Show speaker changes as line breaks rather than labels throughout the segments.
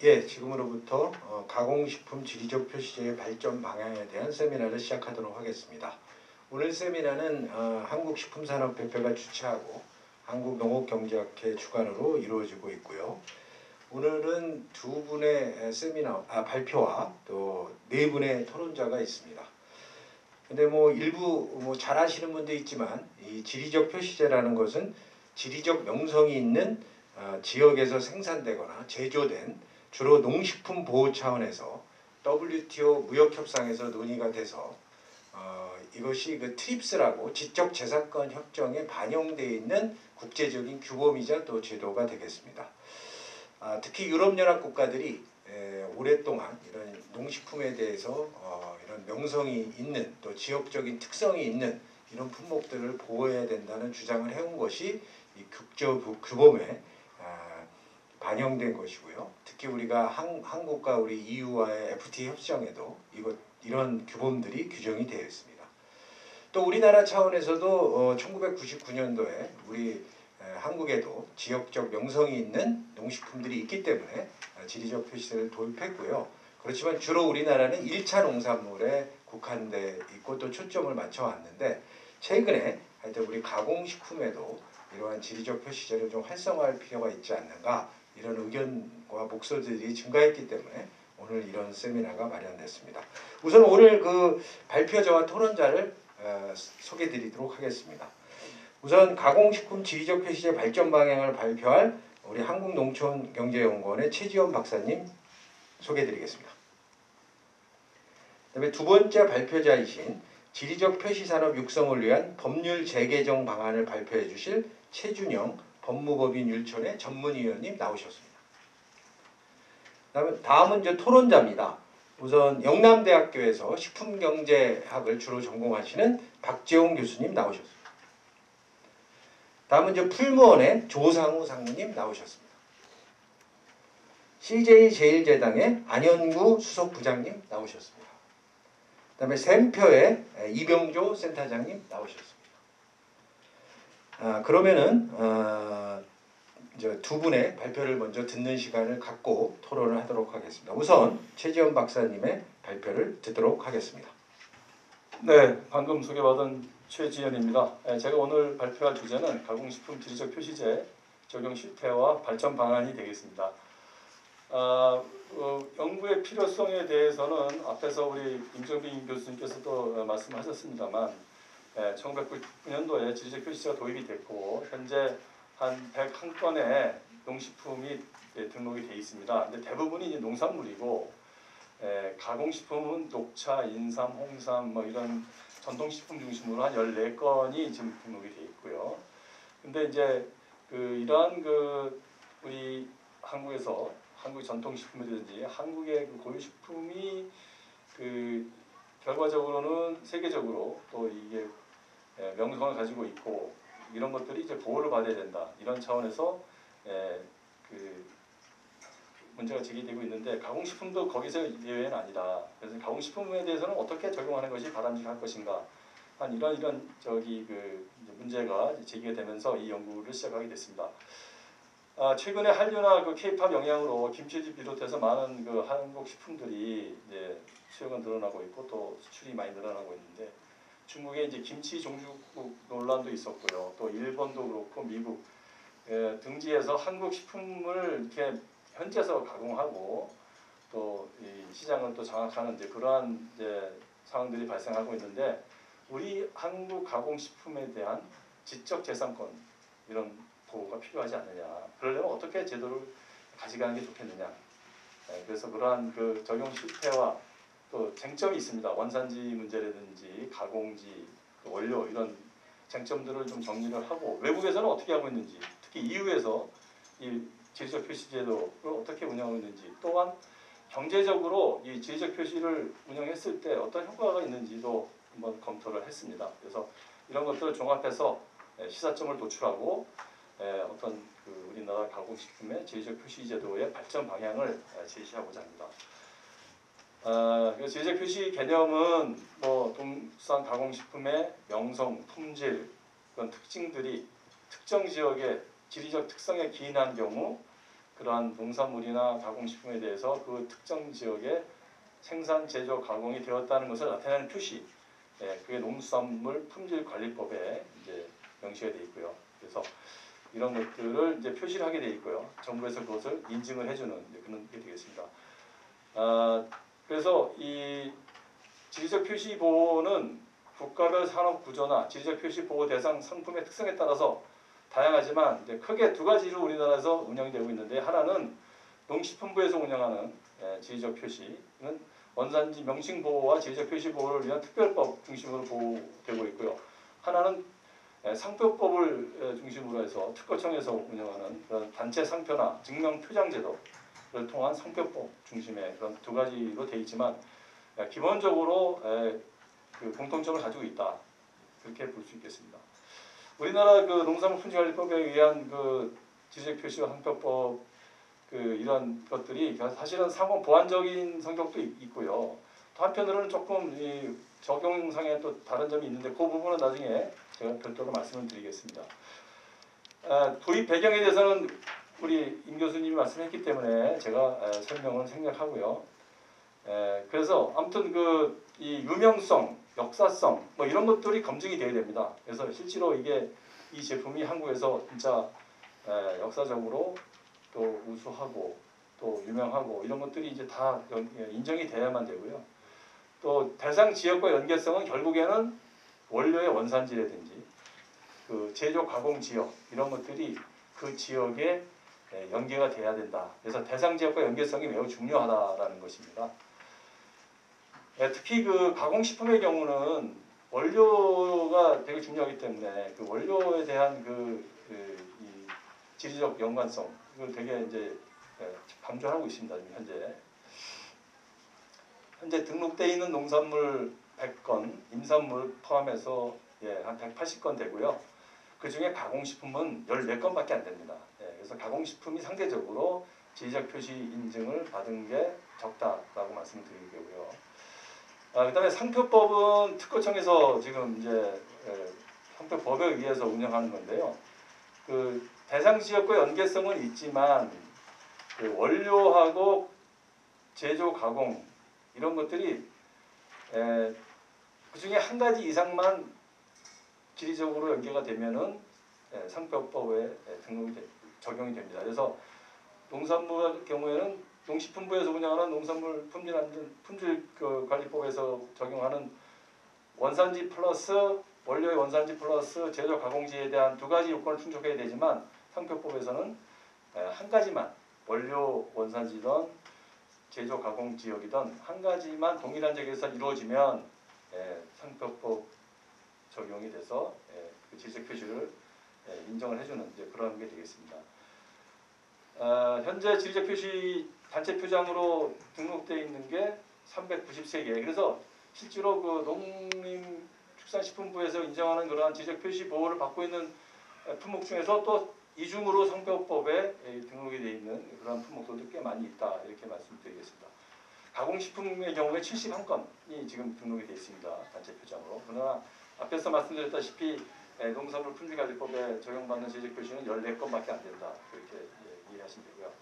예, 지금으로부터 가공식품 지리적 표시제의 발전 방향에 대한 세미나를 시작하도록 하겠습니다. 오늘 세미나는 한국식품산업협회가 주최하고 한국농업경제학회 주관으로 이루어지고 있고요. 오늘은 두 분의 발표와 또 네 분의 토론자가 있습니다. 근데 일부 잘 아시는 분도 있지만 이 지리적 표시제라는 것은 지리적 명성이 있는 지역에서 생산되거나 제조된 주로 농식품 보호 차원에서 WTO 무역협상에서 논의가 돼서 이것이 그 TRIPS라고 지적재산권 협정에 반영되어 있는 국제적인 규범이자 또 제도가 되겠습니다. 특히 유럽연합 국가들이 오랫동안 이런 농식품에 대해서 이런 명성이 있는 또 지역적인 특성이 있는 이런 품목들을 보호해야 된다는 주장을 해온 것이 이 국제규범에 반영된 것이고요. 특히 우리가 한국과 우리 EU와의 FTA 협정에도 이런 규범들이 규정이 되어 있습니다. 또 우리나라 차원에서도 1999년도에 우리 한국에도 지역적 명성이 있는 농식품들이 있기 때문에 지리적 표시제를 도입했고요. 그렇지만 주로 우리나라는 1차 농산물에 국한돼 있고 또 초점을 맞춰왔는데 최근에 하여튼 우리 가공식품에도 이러한 지리적 표시제를 좀 활성화할 필요가 있지 않는가 이런 의견과 목소리들이 증가했기 때문에 오늘 이런 세미나가 마련됐습니다. 우선 오늘 그 발표자와 토론자를 소개드리도록 하겠습니다. 우선 가공식품 지리적 표시제 발전 방향을 발표할 우리 한국농촌경제연구원의 최지원 박사님 소개드리겠습니다. 그다음에 두 번째 발표자이신 지리적 표시산업 육성을 위한 법률 재개정 방안을 발표해 주실 최준영 법무법인 율촌의 전문위원님 나오셨습니다. 다음은 이제 토론자입니다. 우선 영남대학교에서 식품경제학을 주로 전공하시는 박재홍 교수님 나오셨습니다. 다음은 이제 풀무원의 조상우 상무님 나오셨습니다. CJ제일제당의 안현구 수석부장님 나오셨습니다. 그다음에 샘표의 이병조 센터장님 나오셨습니다. 그러면은 이제 두 분의 발표를 먼저 듣는 시간을 갖고 토론을 하도록 하겠습니다. 우선 최지원 박사님의 발표를 듣도록 하겠습니다.
네, 방금 소개받은 최지연입니다. 제가 오늘 발표할 주제는 가공식품 지리적 표시제 적용 실태와 발전 방안이 되겠습니다. 연구의 필요성에 대해서는 앞에서 우리 임정빈 교수님께서도 말씀하셨습니다만 1999년도에 지리적 표시제가 도입이 됐고 현재 한 101건의 농식품이 등록이 되어 있습니다. 근데 대부분이 이제 농산물이고 가공식품은 녹차, 인삼, 홍삼 이런 전통식품 중심으로 한 14건이 지금 등록이 되어 있고요. 근데 이제 이러한 우리 한국에서 한국 전통식품이라든지 한국의 고유식품이 결과적으로는 세계적으로 또 이게 명성을 가지고 있고 이런 것들이 이제 보호를 받아야 된다 이런 차원에서 문제가 제기되고 있는데 가공식품도 거기서 예외는 아니다. 그래서 가공식품에 대해서는 어떻게 적용하는 것이 바람직할 것인가 한 이런 문제가 제기가 되면서 이 연구를 시작하게 됐습니다. 최근에 한류나 K-팝 영향으로 김치를 비롯해서 많은 한국 식품들이 이제 수요가 늘어나고 있고 또 수출이 많이 늘어나고 있는데 중국에 이제 김치 종주국 논란도 있었고요. 또 일본도 그렇고 미국 등지에서 한국 식품을 이렇게 현지에서 가공하고 또 이 시장을 또 장악하는 그러한 상황들이 발생하고 있는데 우리 한국 가공식품에 대한 지적재산권 이런 보호가 필요하지 않느냐. 그러려면 어떻게 제도를 가져가는 게 좋겠느냐. 그래서 그러한 적용 실태와 또 쟁점이 있습니다. 원산지 문제라든지 가공지, 원료 이런 쟁점들을 좀 정리를 하고 외국에서는 어떻게 하고 있는지 특히 EU에서 이 지리적 표시 제도를 어떻게 운영하고 있는지 또한 경제적으로 이 지리적 표시를 운영했을 때 어떤 효과가 있는지도 한번 검토를 했습니다. 그래서 이런 것들을 종합해서 시사점을 도출하고 어떤 우리나라 가공식품의 지리적 표시 제도의 발전 방향을 제시하고자 합니다. 지리적 표시 개념은 동산 가공식품의 명성, 품질 그런 특징들이 특정 지역의 지리적 특성에 기인한 경우 그러한 농산물이나 가공식품에 대해서 그 특정 지역에 생산, 제조, 가공이 되었다는 것을 나타내는 표시, 그게 농수산물 품질관리법에 이제 명시가 되어 있고요. 그래서 이런 것들을 이제 표시를 하게 되어 있고요. 정부에서 그것을 인증을 해주는 이제 그런 게 되겠습니다. 그래서 이 지리적 표시 보호는 국가별 산업 구조나 지리적 표시 보호 대상 상품의 특성에 따라서 다양하지만 이제 크게 두 가지로 우리나라에서 운영되고 있는데, 하나는 농식품부에서 운영하는 지리적 표시는 원산지 명칭 보호와 지리적 표시 보호를 위한 특별법 중심으로 보호되고 있고요. 하나는 상표법을 중심으로 해서 특허청에서 운영하는 그런 단체 상표나 증명 표장 제도를 통한 상표법 중심의 그런 두 가지로 되어 있지만, 기본적으로 그 공통점을 가지고 있다, 그렇게 볼 수 있겠습니다. 우리나라 그 농산물 품질관리법에 의한 그 지리적 표시와 상표법 그 이런 것들이 사실은 상호 보완적인 성격도 있고요. 또 한편으로는 조금 이 적용상에 또 다른 점이 있는데, 그 부분은 나중에 제가 별도로 말씀을 드리겠습니다. 도입 배경에 대해서는 우리 임 교수님이 말씀했기 때문에 제가 설명을 생략하고요. 그래서 아무튼 그 이 유명성, 역사성 뭐 이런 것들이 검증이 돼야 됩니다. 그래서 실제로 이 제품이 한국에서 진짜 역사적으로 또 우수하고 또 유명하고 이런 것들이 이제 다 인정이 돼야만 되고요. 또 대상 지역과 연계성은 결국에는 원료의 원산지라든지 그 제조 가공 지역 이런 것들이 그 지역에 연계가 돼야 된다. 그래서 대상 지역과 연계성이 매우 중요하다라는 것입니다. 특히 그 가공식품의 경우는 원료가 되게 중요하기 때문에 그 원료에 대한 이 지리적 연관성 이걸 되게 이제 강조하고 있습니다. 현재 등록되어 있는 농산물 100건, 임산물 포함해서 한 180건 되고요. 그 중에 가공식품은 14건밖에 안 됩니다. 그래서 가공식품이 상대적으로 지리적 표시 인증을 받은 게 적다라고 말씀드리고요. 그다음에 상표법은 특허청에서 지금 이제 상표법에 의해서 운영하는 건데요. 그 대상 지역과 연계성은 있지만 그 원료하고 제조 가공 이런 것들이 그 중에 한 가지 이상만 지리적으로 연계가 되면은 상표법에 적용이 됩니다. 그래서 농산물 경우에는 농식품부에서 운영하는 농산물 품질관리법에서 적용하는 원산지 플러스 원료의 원산지 플러스 제조 가공지에 대한 두 가지 요건을 충족해야 되지만, 상표법에서는 한 가지만 원료 원산지든 제조 가공 지역이든 한 가지만 동일한 지역에서 이루어지면 상표법 적용이 돼서 그 지적 표시를 인정을 해주는 이제 그런 게 되겠습니다. 현재 지리적 표시 단체 표장으로 등록되어 있는 게 393개. 그래서 실제로 그 농림축산식품부에서 인정하는 그러한 지리적 표시 보호를 받고 있는 품목 중에서 또 이중으로 상표법에 등록이 되어 있는 그런 품목들도 꽤 많이 있다, 이렇게 말씀드리겠습니다. 가공식품의 경우에 71건이 지금 등록이 되어 있습니다. 단체 표장으로. 그러나 앞에서 말씀드렸다시피 농산물 품질관리법에 적용받는 지리적 표시는 14건밖에 안 된다, 그렇게 이해하시면 되고요.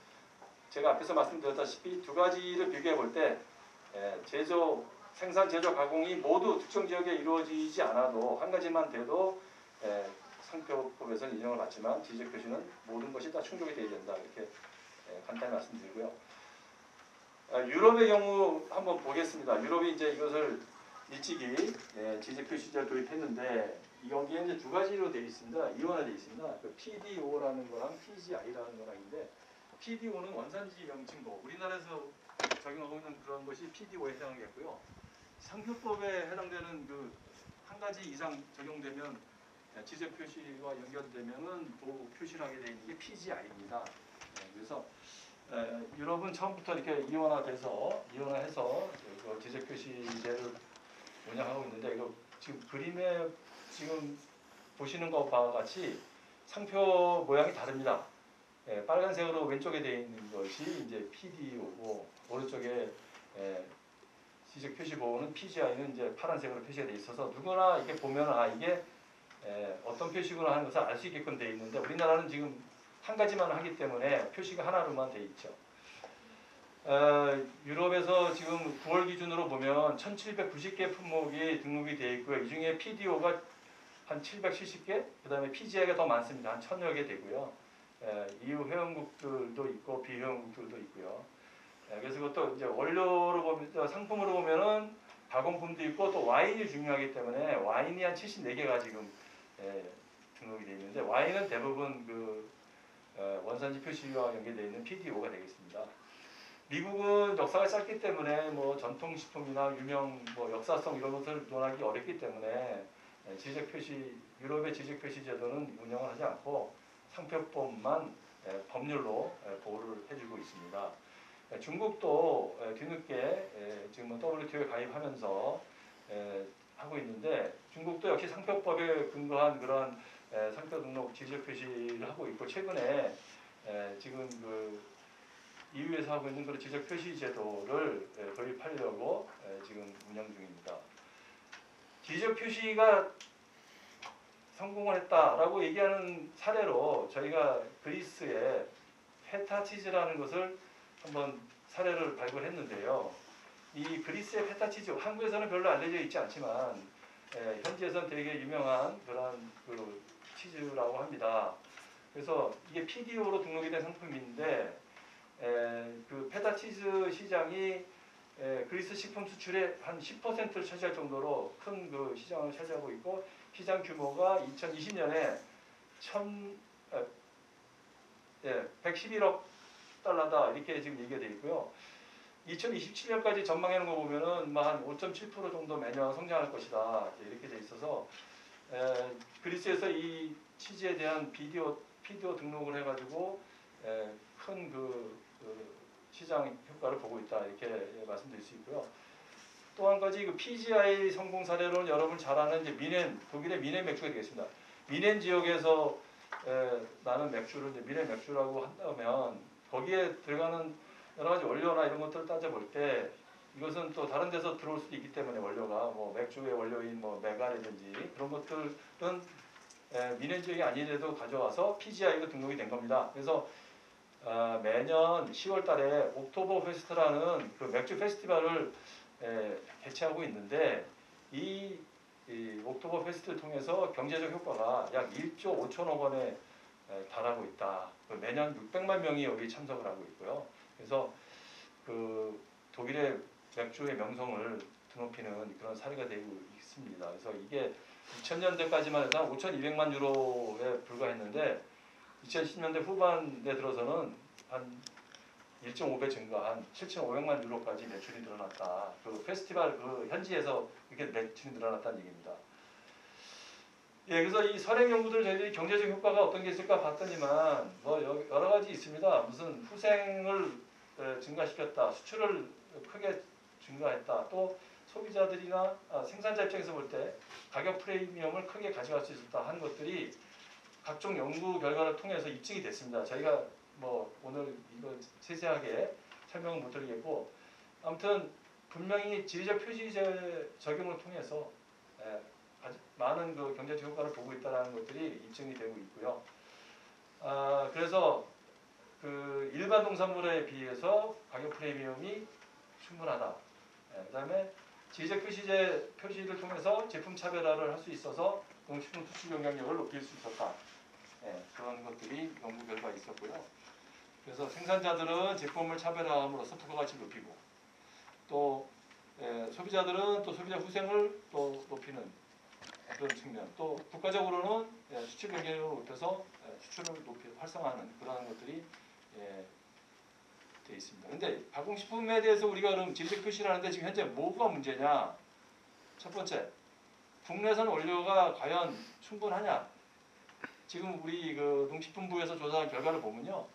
제가 앞에서 말씀드렸다시피 두 가지를 비교해 볼 때 제조, 생산, 제조, 가공이 모두 특정 지역에 이루어지지 않아도 한 가지만 돼도 상표법에서는 인정을 받지만 지리적 표시는 모든 것이 다 충족이 되어야 된다, 이렇게 간단히 말씀드리고요. 유럽의 경우 한번 보겠습니다. 유럽이 이제 이것을 일찍이 지리적 표시제를 도입했는데, 여기에 이제 두 가지로 되어 있습니다. 이원화되어 있습니다. 그 PDO라는 거랑 PGI라는 거랑인데, PDO는 원산지 명칭보, 우리나라에서 적용하고 있는 그런 것이 PDO에 해당하겠고요. 상표법에 해당되는 그 한 가지 이상 적용되면 지적 표시와 연결되면은 또 표시를 하게 되어 있는 게 PGI입니다. 그래서 유럽은 처음부터 이렇게 이원화해서 그 지적 표시제를 운영하고 있는데, 이거 지금 그림에 지금 보시는 것과 같이 상표 모양이 다릅니다. 빨간색으로 왼쪽에 되어 있는 것이 이제 PDO고, 오른쪽에 지적 표시 보호는 PGI는 이제 파란색으로 표시가 되어 있어서 누구나 이렇게 보면 이게 어떤 표시구나 하는 것을 알 수 있게끔 되어 있는데, 우리나라는 지금 한 가지만 하기 때문에 표시가 하나로만 돼 있죠. 유럽에서 지금 9월 기준으로 보면 1,790개 품목이 등록이 되어 있고요. 이 중에 PDO가 한 770개, 그 다음에 PGI가 더 많습니다. 한 1,000여 개 되고요. EU 회원국들도 있고 비회원국들도 있고요. 그래서 그것도 이제 원료로 보면, 상품으로 보면은 가공품도 있고 또 와인이 중요하기 때문에 와인이 한 74개가 지금 등록이 되어 있는데 와인은 대부분 그 원산지 표시와 연계되어 있는 PDO가 되겠습니다. 미국은 역사가 짧기 때문에 뭐 전통식품이나 유명 뭐 역사성 이런 것을 논하기 어렵기 때문에 지적 표시 유럽의 지적 표시 제도는 운영을 하지 않고 상표법만 법률로 보호를 해주고 있습니다. 중국도 뒤늦게 지금 WTO에 가입하면서 하고 있는데 중국도 역시 상표법에 근거한 그런 상표 등록 지적 표시를 하고 있고 최근에 지금 그 EU에서 하고 있는 그런 지적 표시 제도를 도입하려고 지금 운영 중입니다. 지적 표시가 성공을 했다라고 얘기하는 사례로 저희가 그리스의 페타치즈라는 것을 한번 사례를 발굴했는데요. 이 그리스의 페타치즈, 한국에서는 별로 알려져 있지 않지만 현지에서는 되게 유명한 그런 그 치즈라고 합니다. 그래서 이게 PDO로 등록이 된 상품인데 그 페타치즈 시장이 그리스 식품 수출의 한 10%를 차지할 정도로 큰 그 시장을 차지하고 있고 시장 규모가 2020년에 111억 달러다 이렇게 지금 얘기가 되어 있고요. 2027년까지 전망해 놓은 거 보면은 한 5.7% 정도 매년 성장할 것이다 이렇게 돼 있어서 그리스에서 이 치즈에 대한 PDO 등록을 해가지고 큰 그 시장 효과를 보고 있다 이렇게 말씀드릴 수 있고요. 또 한 가지 그 PGI 성공 사례로는 여러분 잘 아는 이제 미넨 독일의 미넨 맥주가 되겠습니다. 미넨 지역에서 나는 맥주를 이제 미넨 맥주라고 한다면 거기에 들어가는 여러 가지 원료나 이런 것들을 따져볼 때 이것은 또 다른 데서 들어올 수도 있기 때문에 원료가 뭐 맥주의 원료인 뭐 메가라든지 그런 것들은 미넨 지역이 아니래도 가져와서 PGI가 등록이 된 겁니다. 그래서 매년 10월 달에 옥토버 페스트라는 그 맥주 페스티벌을 개최하고 있는데 이 옥토버 페스트를 통해서 경제적 효과가 약 1조 5천억 원에 달하고 있다. 매년 600만 명이 여기 참석을 하고 있고요. 그래서 그 독일의 맥주의 명성을 드높이는 그런 사례가 되고 있습니다. 그래서 이게 2000년대까지만 해도 한 5,200만 유로에 불과했는데 2010년대 후반에 들어서는 한 1.5배 증가한 7,500만 유로까지 매출이 늘어났다. 그 페스티벌 그 현지에서 이렇게 매출이 늘어났다는 얘기입니다. 그래서 이 선행 연구들 저희들이 경제적 효과가 어떤 게 있을까 봤더니만 뭐 여러 가지 있습니다. 무슨 후생을 증가시켰다, 수출을 크게 증가했다, 또 소비자들이나 생산자 입장에서 볼 때 가격 프리미엄을 크게 가져갈 수 있었다 하는 것들이 각종 연구 결과를 통해서 입증이 됐습니다. 저희가 뭐 오늘 이거 세세하게 설명은 못 드리겠고 아무튼 분명히 지리적 표시제 적용을 통해서 많은 그 경제적 효과를 보고 있다는 것들이 입증이 되고 있고요. 그래서 그 일반 농산물에 비해서 가격 프리미엄이 충분하다. 그다음에 지리적 표시를 통해서 제품 차별화를 할 수 있어서 농식품 수출 영향력을 높일 수 있었다. 그런 것들이 연구 결과가 있었고요. 그래서 생산자들은 제품을 차별화함으로써 부가가치를 높이고 또 소비자들은 또 소비자 후생을 또 높이는 그런 측면, 또 국가적으로는 수출 경쟁력을 높여서 수출을 활성화하는 그런 것들이 되어 있습니다. 그런데 가공식품에 대해서 우리가 그럼 지리적 표시를 하는데 지금 현재 뭐가 문제냐? 첫 번째, 국내산 원료가 과연 충분하냐? 지금 우리 그 농식품부에서 조사한 결과를 보면요,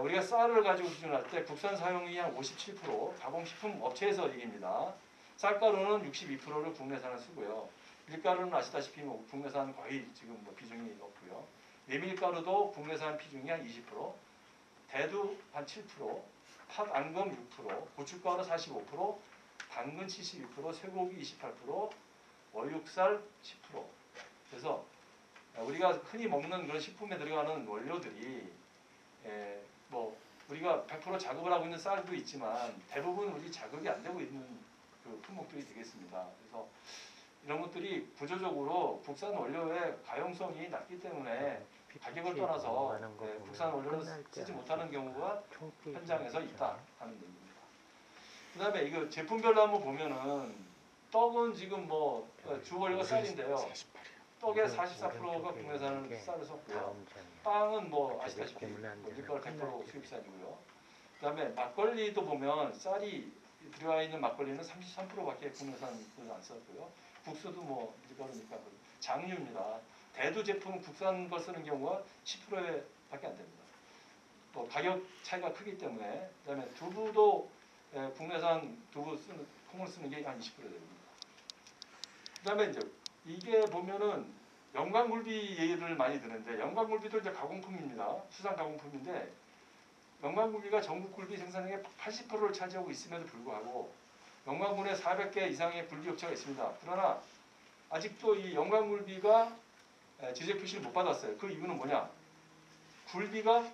우리가 쌀을 가지고 기준할 때 국산 사용이 한 57%, 가공식품 업체에서 얘기입니다. 쌀가루는 62%를 국내산을 쓰고요. 밀가루는 아시다시피 뭐 국내산 거의 지금 뭐 비중이 높고요. 메밀가루도 국내산 비중이 한 20%, 대두 한 7%, 팥 앙금 6%, 고춧가루 45%, 당근 72%, 쇠고기 28%, 월육살 10%. 그래서
우리가 흔히 먹는 그런 식품에 들어가는 원료들이 뭐 우리가 100% 작업을 하고 있는 쌀도 있지만 대부분 우리 자극이 안 되고 있는 그 품목들이 되겠습니다. 그래서 이런 것들이 구조적으로 국산 원료의 가용성이 낮기 때문에 가격을 떠나서 국산 원료를 쓰지 못하는 경우가 현장에서 있다 하는 얘기입니다. 그 다음에 이거 제품별로 한번 보면은 떡은 지금 뭐 주원료가 쌀인데요. 떡의 44%가 국내산 쌀을 썼고요. 빵은 뭐 아시다시피 밀가루 100% 수입산이고요. 그 다음에 막걸리도 보면 쌀이 들어가 있는 막걸리는 33%밖에 국내산을 안 썼고요. 국수도 뭐 밀가루니까 장류입니다. 대두 제품 국산 걸 쓰는 경우가 10%밖에 안 됩니다. 뭐 가격 차이가 크기 때문에. 그다음에 두부도 국내산 두부 쓰는 콩을 쓰는 게 한 20% 됩니다. 그다음에 이제 이게 보면은 영광굴비 예를 많이 드는데 영광굴비도 이제 가공품입니다. 수산 가공품인데 영광굴비가 전국 굴비 생산량의 80%를 차지하고 있음에도 불구하고 영광군에 400개 이상의 굴비 업체가 있습니다. 그러나 아직도 이 영광굴비가 지적 표시를 못 받았어요. 그 이유는 뭐냐? 굴비가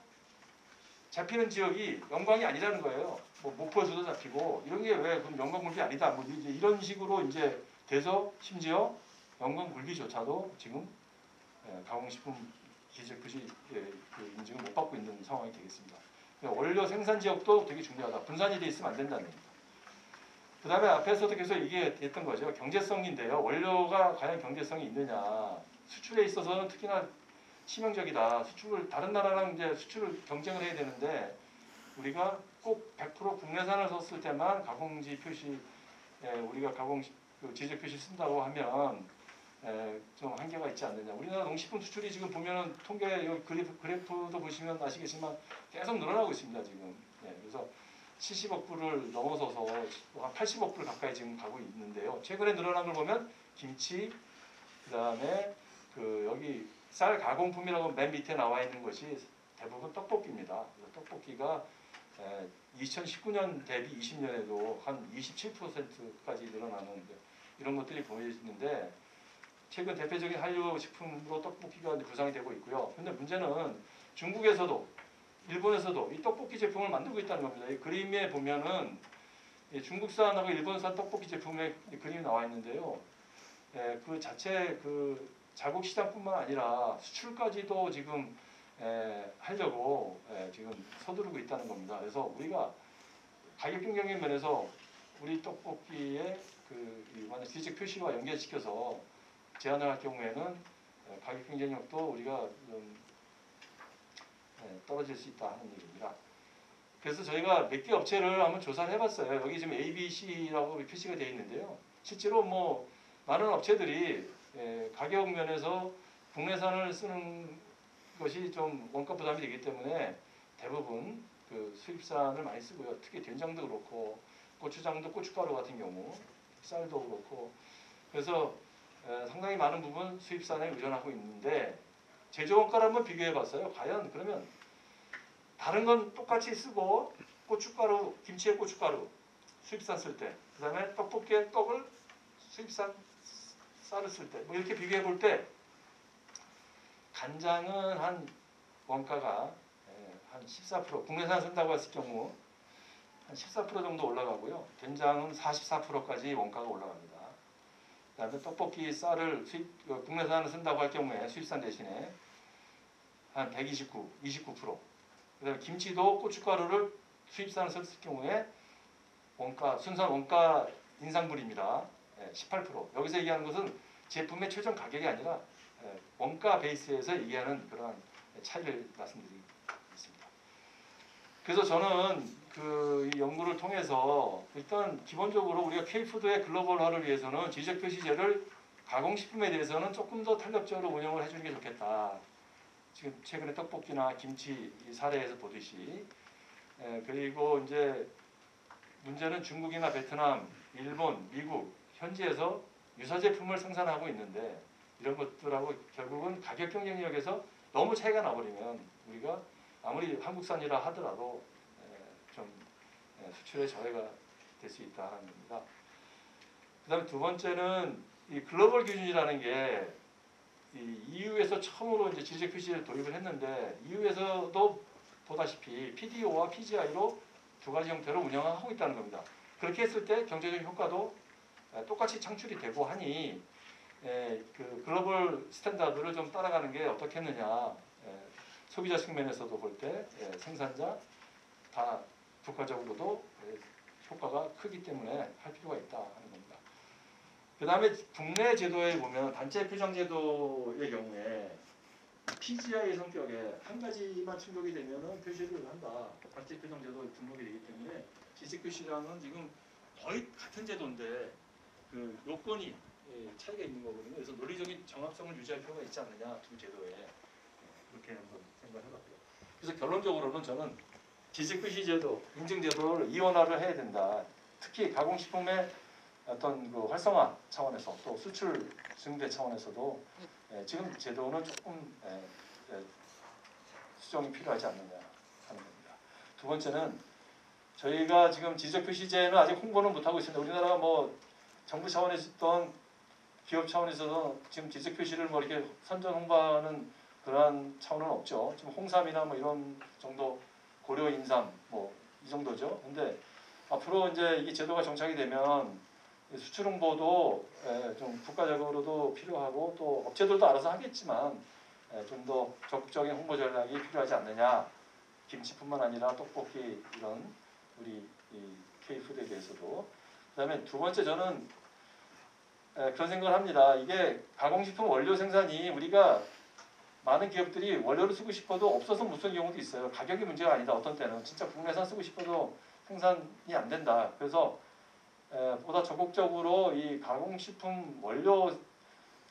잡히는 지역이 영광이 아니라는 거예요. 뭐 목포에서도 잡히고 이런 게 왜 그럼 영광굴비 아니다. 뭐 이제 이런 식으로 이제 돼서 심지어 영광굴비조차도 지금 가공식품 지적 표시 그 인증을 못 받고 있는 상황이 되겠습니다. 원료 생산 지역도 되게 중요하다. 분산이 돼 있으면 안 된다는 얘기입니다. 그 다음에 앞에서도 계속 얘기했던 거죠. 경제성인데요. 원료가 과연 경제성이 있느냐. 수출에 있어서는 특히나 치명적이다. 수출을 다른 나라랑 이제 수출을 경쟁을 해야 되는데 우리가 꼭 100% 국내산을 썼을 때만 가공지 표시 우리가 가공 그 지적 표시 쓴다고 하면 좀 한계가 있지 않느냐. 우리나라 농식품 수출이 지금 보면은 통계 여기 그래프도 보시면 아시겠지만 계속 늘어나고 있습니다. 지금. 그래서 70억 불을 넘어서서 한 80억 불 가까이 지금 가고 있는데요. 최근에 늘어난 걸 보면 김치, 그 다음에 그 여기 쌀 가공품이라고 맨 밑에 나와 있는 것이 대부분 떡볶이입니다. 떡볶이가 2019년 대비 20년에도 한 27%까지 늘어나는 이런 것들이 보여지는데 최근 대표적인 한류 식품으로 떡볶이가 구성이 되고 있고요. 그런데 문제는 중국에서도 일본에서도 이 떡볶이 제품을 만들고 있다는 겁니다. 이 그림에 보면은 중국산하고 일본산 떡볶이 제품의 그림이 나와 있는데요. 그 자체 그 자국 시장뿐만 아니라 수출까지도 지금 하려고 지금 서두르고 있다는 겁니다. 그래서 우리가 가격 경쟁력 면에서 우리 떡볶이의 그 만약 지적 표시와 연결시켜서 제한을 할 경우에는 가격 경쟁력도 우리가 좀 떨어질 수 있다 하는 얘기입니다. 그래서 저희가 몇 개 업체를 한번 조사를 해봤어요. 여기 지금 A, B, C라고 표시가 되어 있는데요. 실제로 뭐 많은 업체들이 가격 면에서 국내산을 쓰는 것이 좀 원가 부담이 되기 때문에 대부분 그 수입산을 많이 쓰고요. 특히 된장도 그렇고 고추장도 고춧가루 같은 경우, 쌀도 그렇고 그래서 상당히 많은 부분 수입산에 의존하고 있는데 제조 원가를 한번 비교해 봤어요. 과연 그러면 다른 건 똑같이 쓰고 고춧가루, 김치에 고춧가루 수입산 쓸 때, 그 다음에 떡볶이에 떡을 수입산 쌀을 쓸 때, 뭐 이렇게 비교해 볼 때 간장은 한 원가가 한 14% 국내산 쓴다고 했을 경우 한 14% 정도 올라가고요. 된장은 44%까지 원가가 올라갑니다. 그다음에 떡볶이 쌀을 국내산을 쓴다고 할 경우에 수입산 대신에 한 129, 29%. 그다음에 김치도 고춧가루를 수입산을 썼을 경우에 원가 순산 원가 인상분입니다. 18%. 여기서 얘기하는 것은 제품의 최종 가격이 아니라 원가 베이스에서 얘기하는 그러한 차이를 말씀드리겠습니다. 그래서 저는 그 연구를 통해서 일단 기본적으로 우리가 K푸드의 글로벌화를 위해서는 지적 표시제를 가공식품에 대해서는 조금 더 탄력적으로 운영을 해주는 게 좋겠다. 지금 최근에 떡볶이나 김치 사례에서 보듯이 그리고 이제 문제는 중국이나 베트남, 일본, 미국 현지에서 유사 제품을 생산하고 있는데 이런 것들하고 결국은 가격 경쟁력에서 너무 차이가 나버리면 우리가 아무리 한국산이라 하더라도 좀 수출에 저해가 될 수 있다는 겁니다. 그 다음에 두 번째는 이 글로벌 기준이라는 게 이 EU에서 처음으로 이제 지리적 표시를 도입을 했는데 EU에서도 보다시피 PDO와 PGI로 두 가지 형태로 운영하고 있다는 겁니다. 그렇게 했을 때 경제적 효과도 똑같이 창출이 되고 하니 그 글로벌 스탠다드를 좀 따라가는 게 어떻겠느냐. 소비자 측면에서도 볼 때 생산자 다 국가적으로도 효과가 크기 때문에 할 필요가 있다 하는 겁니다. 그 다음에 국내 제도에 보면 단체 표정 제도의 경우에 PGI 성격에 한 가지만 충족이 되면은 표시를 한다. 단체 표정 제도에 등록이 되기 때문에 지식 표시랑은 지금 거의 같은 제도인데 그 요건이 차이가 있는 거거든요. 그래서 논리적인 정합성을 유지할 필요가 있지 않느냐 두 제도에 그렇게 한번 생각해봤고요. 그래서 결론적으로는 저는 지식 표시 제도, 인증 제도를 이원화를 해야 된다. 특히 가공식품의 어떤 그 활성화 차원에서 또 수출 증대 차원에서도 지금 제도는 조금 수정이 필요하지 않느냐 하는 겁니다. 두 번째는 저희가 지금 지적 표시제는 아직 홍보는 못하고 있습니다. 우리나라가 뭐 정부 차원에서 있던 기업 차원에서도 지금 지적 표시를 뭐 이렇게 선전 홍보하는 그러한 차원은 없죠. 지금 홍삼이나 뭐 이런 정도 고려 인삼 뭐 이 정도죠. 근데 앞으로 이제 이 제도가 정착이 되면 수출 홍보도 좀 국가적으로도 필요하고 또 업체들도 알아서 하겠지만 좀 더 적극적인 홍보 전략이 필요하지 않느냐. 김치뿐만 아니라 떡볶이 이런 우리 이 K푸드에 대해서도. 그다음에 두 번째 저는 그런 생각을 합니다. 이게 가공식품 원료 생산이 우리가 많은 기업들이 원료를 쓰고 싶어도 없어서 못 쓰는 경우도 있어요. 가격이 문제가 아니다. 어떤 때는 진짜 국내산 쓰고 싶어도 생산이 안 된다. 그래서 보다 적극적으로 이 가공식품 원료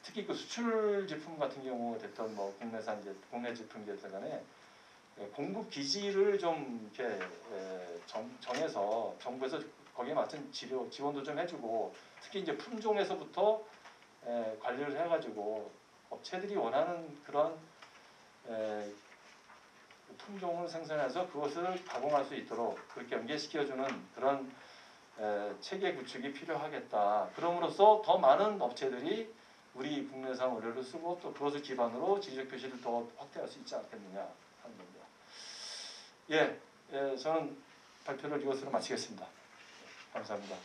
특히 그 수출 제품 같은 경우 됐던 뭐 국내산 이제 국내 제품이 됐든 간에 공급 기지를 좀 이렇게 정해서 정부에서 거기에 맞춘 지원도 좀 해주고 특히 이제 품종에서부터 관리를 해가지고 업체들이 원하는 그런 품종을 생산해서 그것을 가공할 수 있도록 그렇게 연계시켜주는 그런 체계 구축이 필요하겠다. 그럼으로써 더 많은 업체들이 우리 국내산 원료를 쓰고 또 그것을 기반으로 지리적 표시를 더 확대할 수 있지 않겠느냐 하는 겁니다. 저는 발표를 이것으로 마치겠습니다. 감사합니다.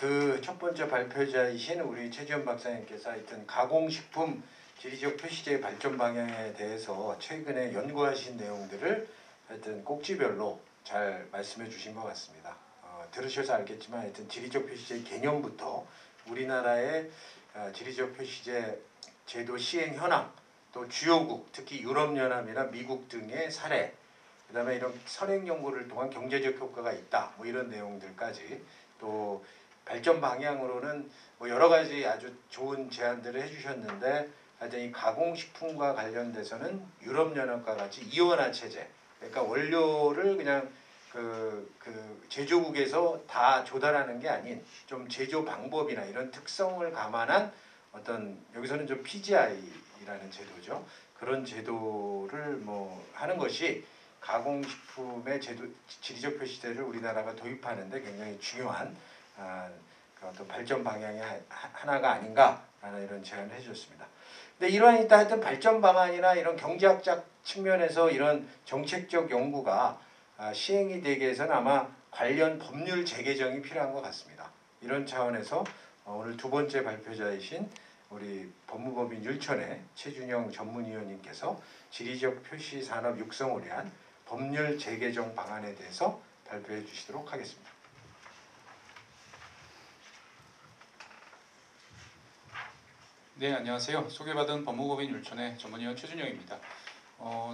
그 첫 번째 발표자이신 우리 최지원 박사님께서 하여튼 가공식품 지리적 표시제의 발전 방향에 대해서 최근에 연구하신 내용들을 하여튼 꼭지별로 잘 말씀해 주신 것 같습니다. 들으셔서 알겠지만 하여튼 지리적 표시제 개념부터 우리나라의 지리적 표시제 제도 시행 현황, 또 주요국, 특히 유럽연합이나 미국 등의 사례, 그 다음에 이런 선행 연구를 통한 경제적 효과가 있다, 뭐 이런 내용들까지 또 발전 방향으로는 뭐 여러 가지 아주 좋은 제안들을 해주셨는데 하여튼 이 가공식품과 관련돼서는 유럽연합과 같이 이원화 체제, 그러니까 원료를 그냥 그 제조국에서 다 조달하는 게 아닌 좀 제조 방법이나 이런 특성을 감안한 어떤 여기서는 좀 PGI라는 제도죠. 그런 제도를 뭐 하는 것이 가공식품의 제도 지리적 표시제를 우리나라가 도입하는데 굉장히 중요한 그 어떤 발전 방향의 하나가 아닌가라는 이런 제안을 해주셨습니다. 근데 이러한 일단 하여튼 발전 방안이나 이런 경제학적 측면에서 이런 정책적 연구가 시행이 되기 위해서는 아마 관련 법률 재개정이 필요한 것 같습니다. 이런 차원에서 오늘 두 번째 발표자이신 우리 법무법인 율촌의 최준영 전문위원님께서 지리적 표시 산업 육성을 위한 법률 재개정 방안에 대해서 발표해 주시도록 하겠습니다.
네, 안녕하세요. 소개받은 법무법인 율촌의 전문위원 최준영입니다.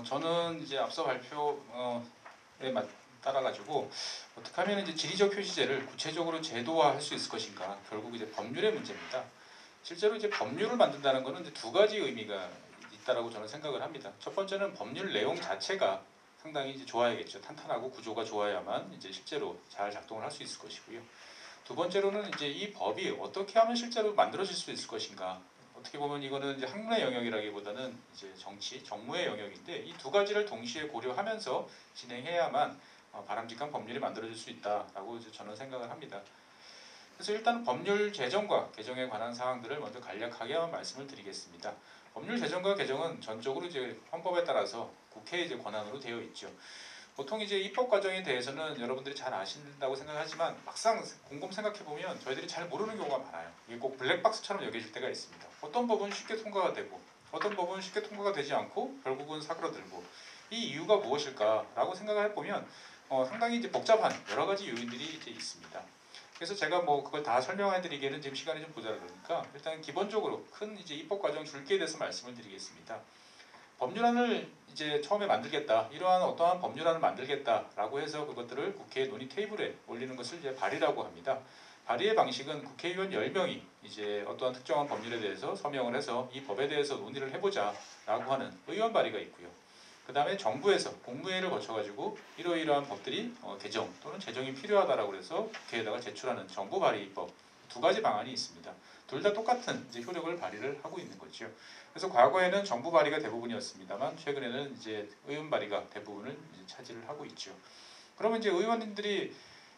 저는 이제 앞서 발표에 따라가지고 어떻게 하면 이제 지리적 표시제를 구체적으로 제도화할 수 있을 것인가, 결국 이제 법률의 문제입니다. 실제로 이제 법률을 만든다는 것은 이제 두 가지 의미가 있다라고 저는 생각을 합니다. 첫 번째는 법률 내용 자체가 상당히 이제 좋아야겠죠. 탄탄하고 구조가 좋아야만 이제 실제로 잘 작동을 할 수 있을 것이고요. 두 번째로는 이제 이 법이 어떻게 하면 실제로 만들어질 수 있을 것인가. 어떻게 보면 이거는 이제 학문의 영역이라기보다는 이제 정무의 영역인데 이 두 가지를 동시에 고려하면서 진행해야만 바람직한 법률이 만들어질 수 있다라고 이제 저는 생각을 합니다. 그래서 일단 법률 제정과 개정에 관한 사항들을 먼저 간략하게 말씀을 드리겠습니다. 법률 제정과 개정은 전적으로 이제 헌법에 따라서 국회의 이제 권한으로 되어 있죠. 보통 이제 입법 과정에 대해서는 여러분들이 잘 아신다고 생각하지만 막상 곰곰 생각해 보면 저희들이 잘 모르는 경우가 많아요. 이게 꼭 블랙박스처럼 여겨질 때가 있습니다. 어떤 법은 쉽게 통과가 되고 어떤 법은 쉽게 통과가 되지 않고 결국은 사그러들고 이 이유가 무엇일까라고 생각을 해보면 상당히 이제 복잡한 여러 가지 요인들이 이제 있습니다. 그래서 제가 뭐 그걸 다 설명해드리기에는 지금 시간이 좀 모자라니까 일단 기본적으로 큰 이제 입법 과정 줄기에 대해서 말씀을 드리겠습니다. 법률안을 이제 처음에 만들겠다, 이러한 어떠한 법률안을 만들겠다라고 해서 그것들을 국회 논의 테이블에 올리는 것을 이제 발의라고 합니다. 발의의 방식은 국회의원 10명이 이제 어떠한 특정한 법률에 대해서 서명을 해서 이 법에 대해서 논의를 해보자라고 하는 의원 발의가 있고요. 그 다음에 정부에서 국무회의를 거쳐가지고 이러이러한 법들이 개정 또는 제정이 필요하다라고 해서 국회에다가 제출하는 정부 발의법 두 가지 방안이 있습니다. 둘 다 똑같은 이제 효력을 발휘를 하고 있는 거죠. 그래서 과거에는 정부 발의가 대부분이었습니다만 최근에는 이제 의원 발의가 대부분을 이제 차지를 하고 있죠. 그러면 이제 의원님들이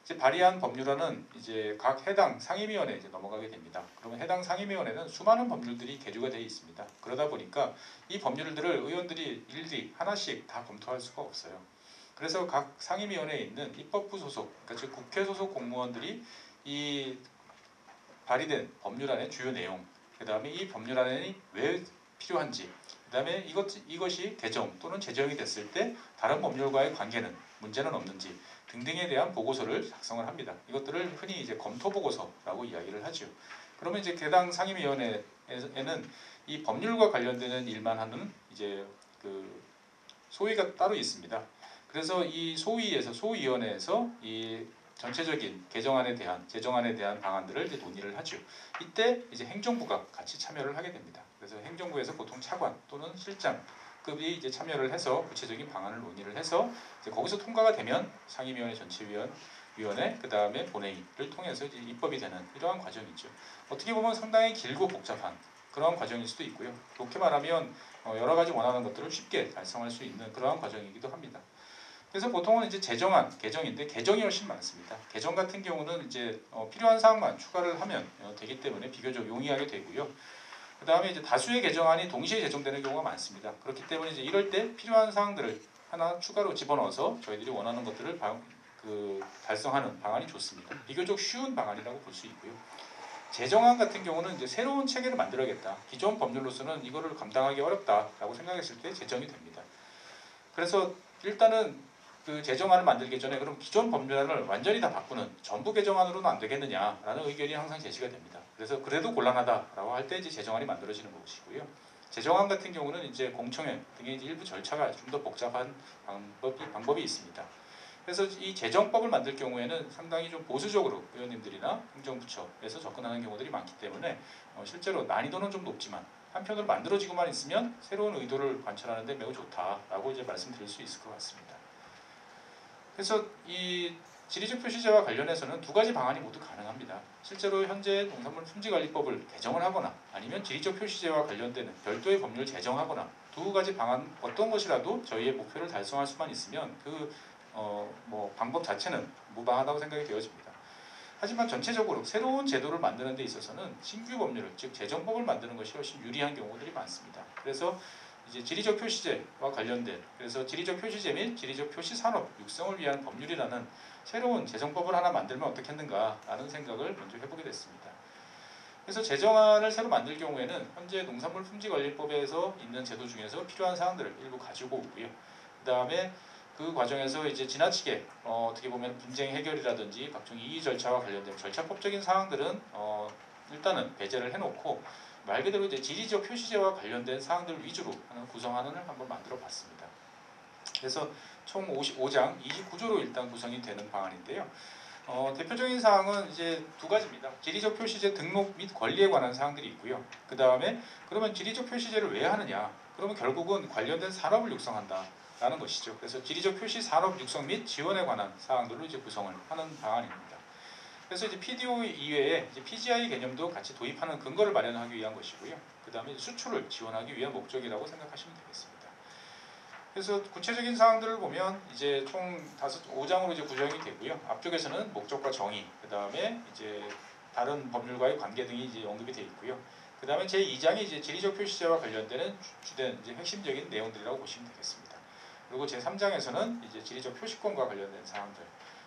이제 발의한 법률안은 이제 각 해당 상임위원회에 이제 넘어가게 됩니다. 그러면 해당 상임위원회는 수많은 법률들이 계류가 되어 있습니다. 그러다 보니까 이 법률들을 의원들이 일일이 하나씩 다 검토할 수가 없어요. 그래서 각 상임위원회에 있는 입법부 소속, 그러니까 즉 국회 소속 공무원들이 이 발의된 법률안의 주요 내용, 그 다음에 이 법률안이 왜 필요한지, 그 다음에 이것이 개정 또는 제정이 됐을 때 다른 법률과의 관계는 문제는 없는지 등등에 대한 보고서를 작성을 합니다. 이것들을 흔히 이제 검토 보고서라고 이야기를 하죠. 그러면 이제 해당 상임위원회에는 이 법률과 관련되는 일만 하는 이제 그 소위가 따로 있습니다. 그래서 이 소위원회에서 이 전체적인 개정안에 대한 제정안에 대한 방안들을 이제 논의를 하죠. 이때 이제 행정부가 같이 참여를 하게 됩니다. 그래서 행정부에서 보통 차관 또는 실장급이 이제 참여를 해서 구체적인 방안을 논의를 해서 이제 거기서 통과가 되면 상임위원회 전체위원회 그 다음에 본회의를 통해서 이제 입법이 되는 이러한 과정이죠. 어떻게 보면 상당히 길고 복잡한 그러한 과정일 수도 있고요. 좋게 말하면 여러 가지 원하는 것들을 쉽게 달성할 수 있는 그러한 과정이기도 합니다. 그래서 보통은 이제 제정안, 개정인데 개정이 훨씬 많습니다. 개정 같은 경우는 이제 필요한 사항만 추가를 하면 되기 때문에 비교적 용이하게 되고요. 그 다음에 이제 다수의 개정안이 동시에 제정되는 경우가 많습니다. 그렇기 때문에 이제 이럴 때 필요한 사항들을 하나 추가로 집어넣어서 저희들이 원하는 것들을 달성하는 방안이 좋습니다. 비교적 쉬운 방안이라고 볼 수 있고요. 제정안 같은 경우는 이제 새로운 체계를 만들어야겠다. 기존 법률로서는 이거를 감당하기 어렵다라고 생각했을 때 제정이 됩니다. 그래서 일단은 그 제정안을 만들기 전에 그럼 기존 법률안을 완전히 다 바꾸는 전부 개정안으로는 안 되겠느냐라는 의견이 항상 제시가 됩니다. 그래서 그래도 곤란하다라고 할 때 이제 제정안이 만들어지는 것이고요. 제정안 같은 경우는 이제 공청회 등의 이제 일부 절차가 좀 더 복잡한 방법이 있습니다. 그래서 이 제정법을 만들 경우에는 상당히 좀 보수적으로 의원님들이나 행정부처에서 접근하는 경우들이 많기 때문에 실제로 난이도는 좀 높지만 한편으로 만들어지고만 있으면 새로운 의도를 관철하는 데 매우 좋다라고 이제 말씀드릴 수 있을 것 같습니다. 그래서 이 지리적 표시제와 관련해서는 두 가지 방안이 모두 가능합니다. 실제로 현재 농산물 품질관리법을 개정을 하거나 아니면 지리적 표시제와 관련되는 별도의 법률을 제정하거나 두 가지 방안 어떤 것이라도 저희의 목표를 달성할 수만 있으면 방법 자체는 무방하다고 생각이 되어집니다. 하지만 전체적으로 새로운 제도를 만드는 데 있어서는 신규 법률을 즉 제정법을 만드는 것이 훨씬 유리한 경우들이 많습니다. 그래서 이제 지리적 표시제와 관련된 그래서 지리적 표시제 및 지리적 표시 산업 육성을 위한 법률이라는 새로운 제정법을 하나 만들면 어떻겠는가라는 생각을 먼저 해보게 됐습니다. 그래서 제정안을 새로 만들 경우에는 현재 농산물 품질관리법에서 있는 제도 중에서 필요한 사항들을 일부 가지고 오고요. 그 다음에 그 과정에서 이제 지나치게 어떻게 보면 분쟁 해결이라든지 각종 이의 절차와 관련된 절차법적인 사항들은 일단은 배제를 해놓고 말 그대로 이제 지리적 표시제와 관련된 사항들 위주로 하는 구성안을 한번 만들어 봤습니다. 그래서 총 55장 29조로 일단 구성이 되는 방안인데요. 대표적인 사항은 이제 두 가지입니다. 지리적 표시제 등록 및 관리에 관한 사항들이 있고요. 그 다음에 그러면 지리적 표시제를 왜 하느냐? 그러면 결국은 관련된 산업을 육성한다라는 것이죠. 그래서 지리적 표시 산업 육성 및 지원에 관한 사항들로 이제 구성을 하는 방안입니다. 그래서 이제 PDO 이외에 이제 PGI 개념도 같이 도입하는 근거를 마련하기 위한 것이고요. 그 다음에 수출을 지원하기 위한 목적이라고 생각하시면 되겠습니다. 그래서 구체적인 사항들을 보면 이제 총 5장으로 이제 구성이 되고요. 앞쪽에서는 목적과 정의, 그 다음에 이제 다른 법률과의 관계 등이 이제 언급이 되어 있고요. 그 다음에 제2장이 이제 지리적 표시제와 관련되는 주된 이제 핵심적인 내용들이라고 보시면 되겠습니다. 그리고 제3장에서는 이제 지리적 표시권과 관련된 사항들.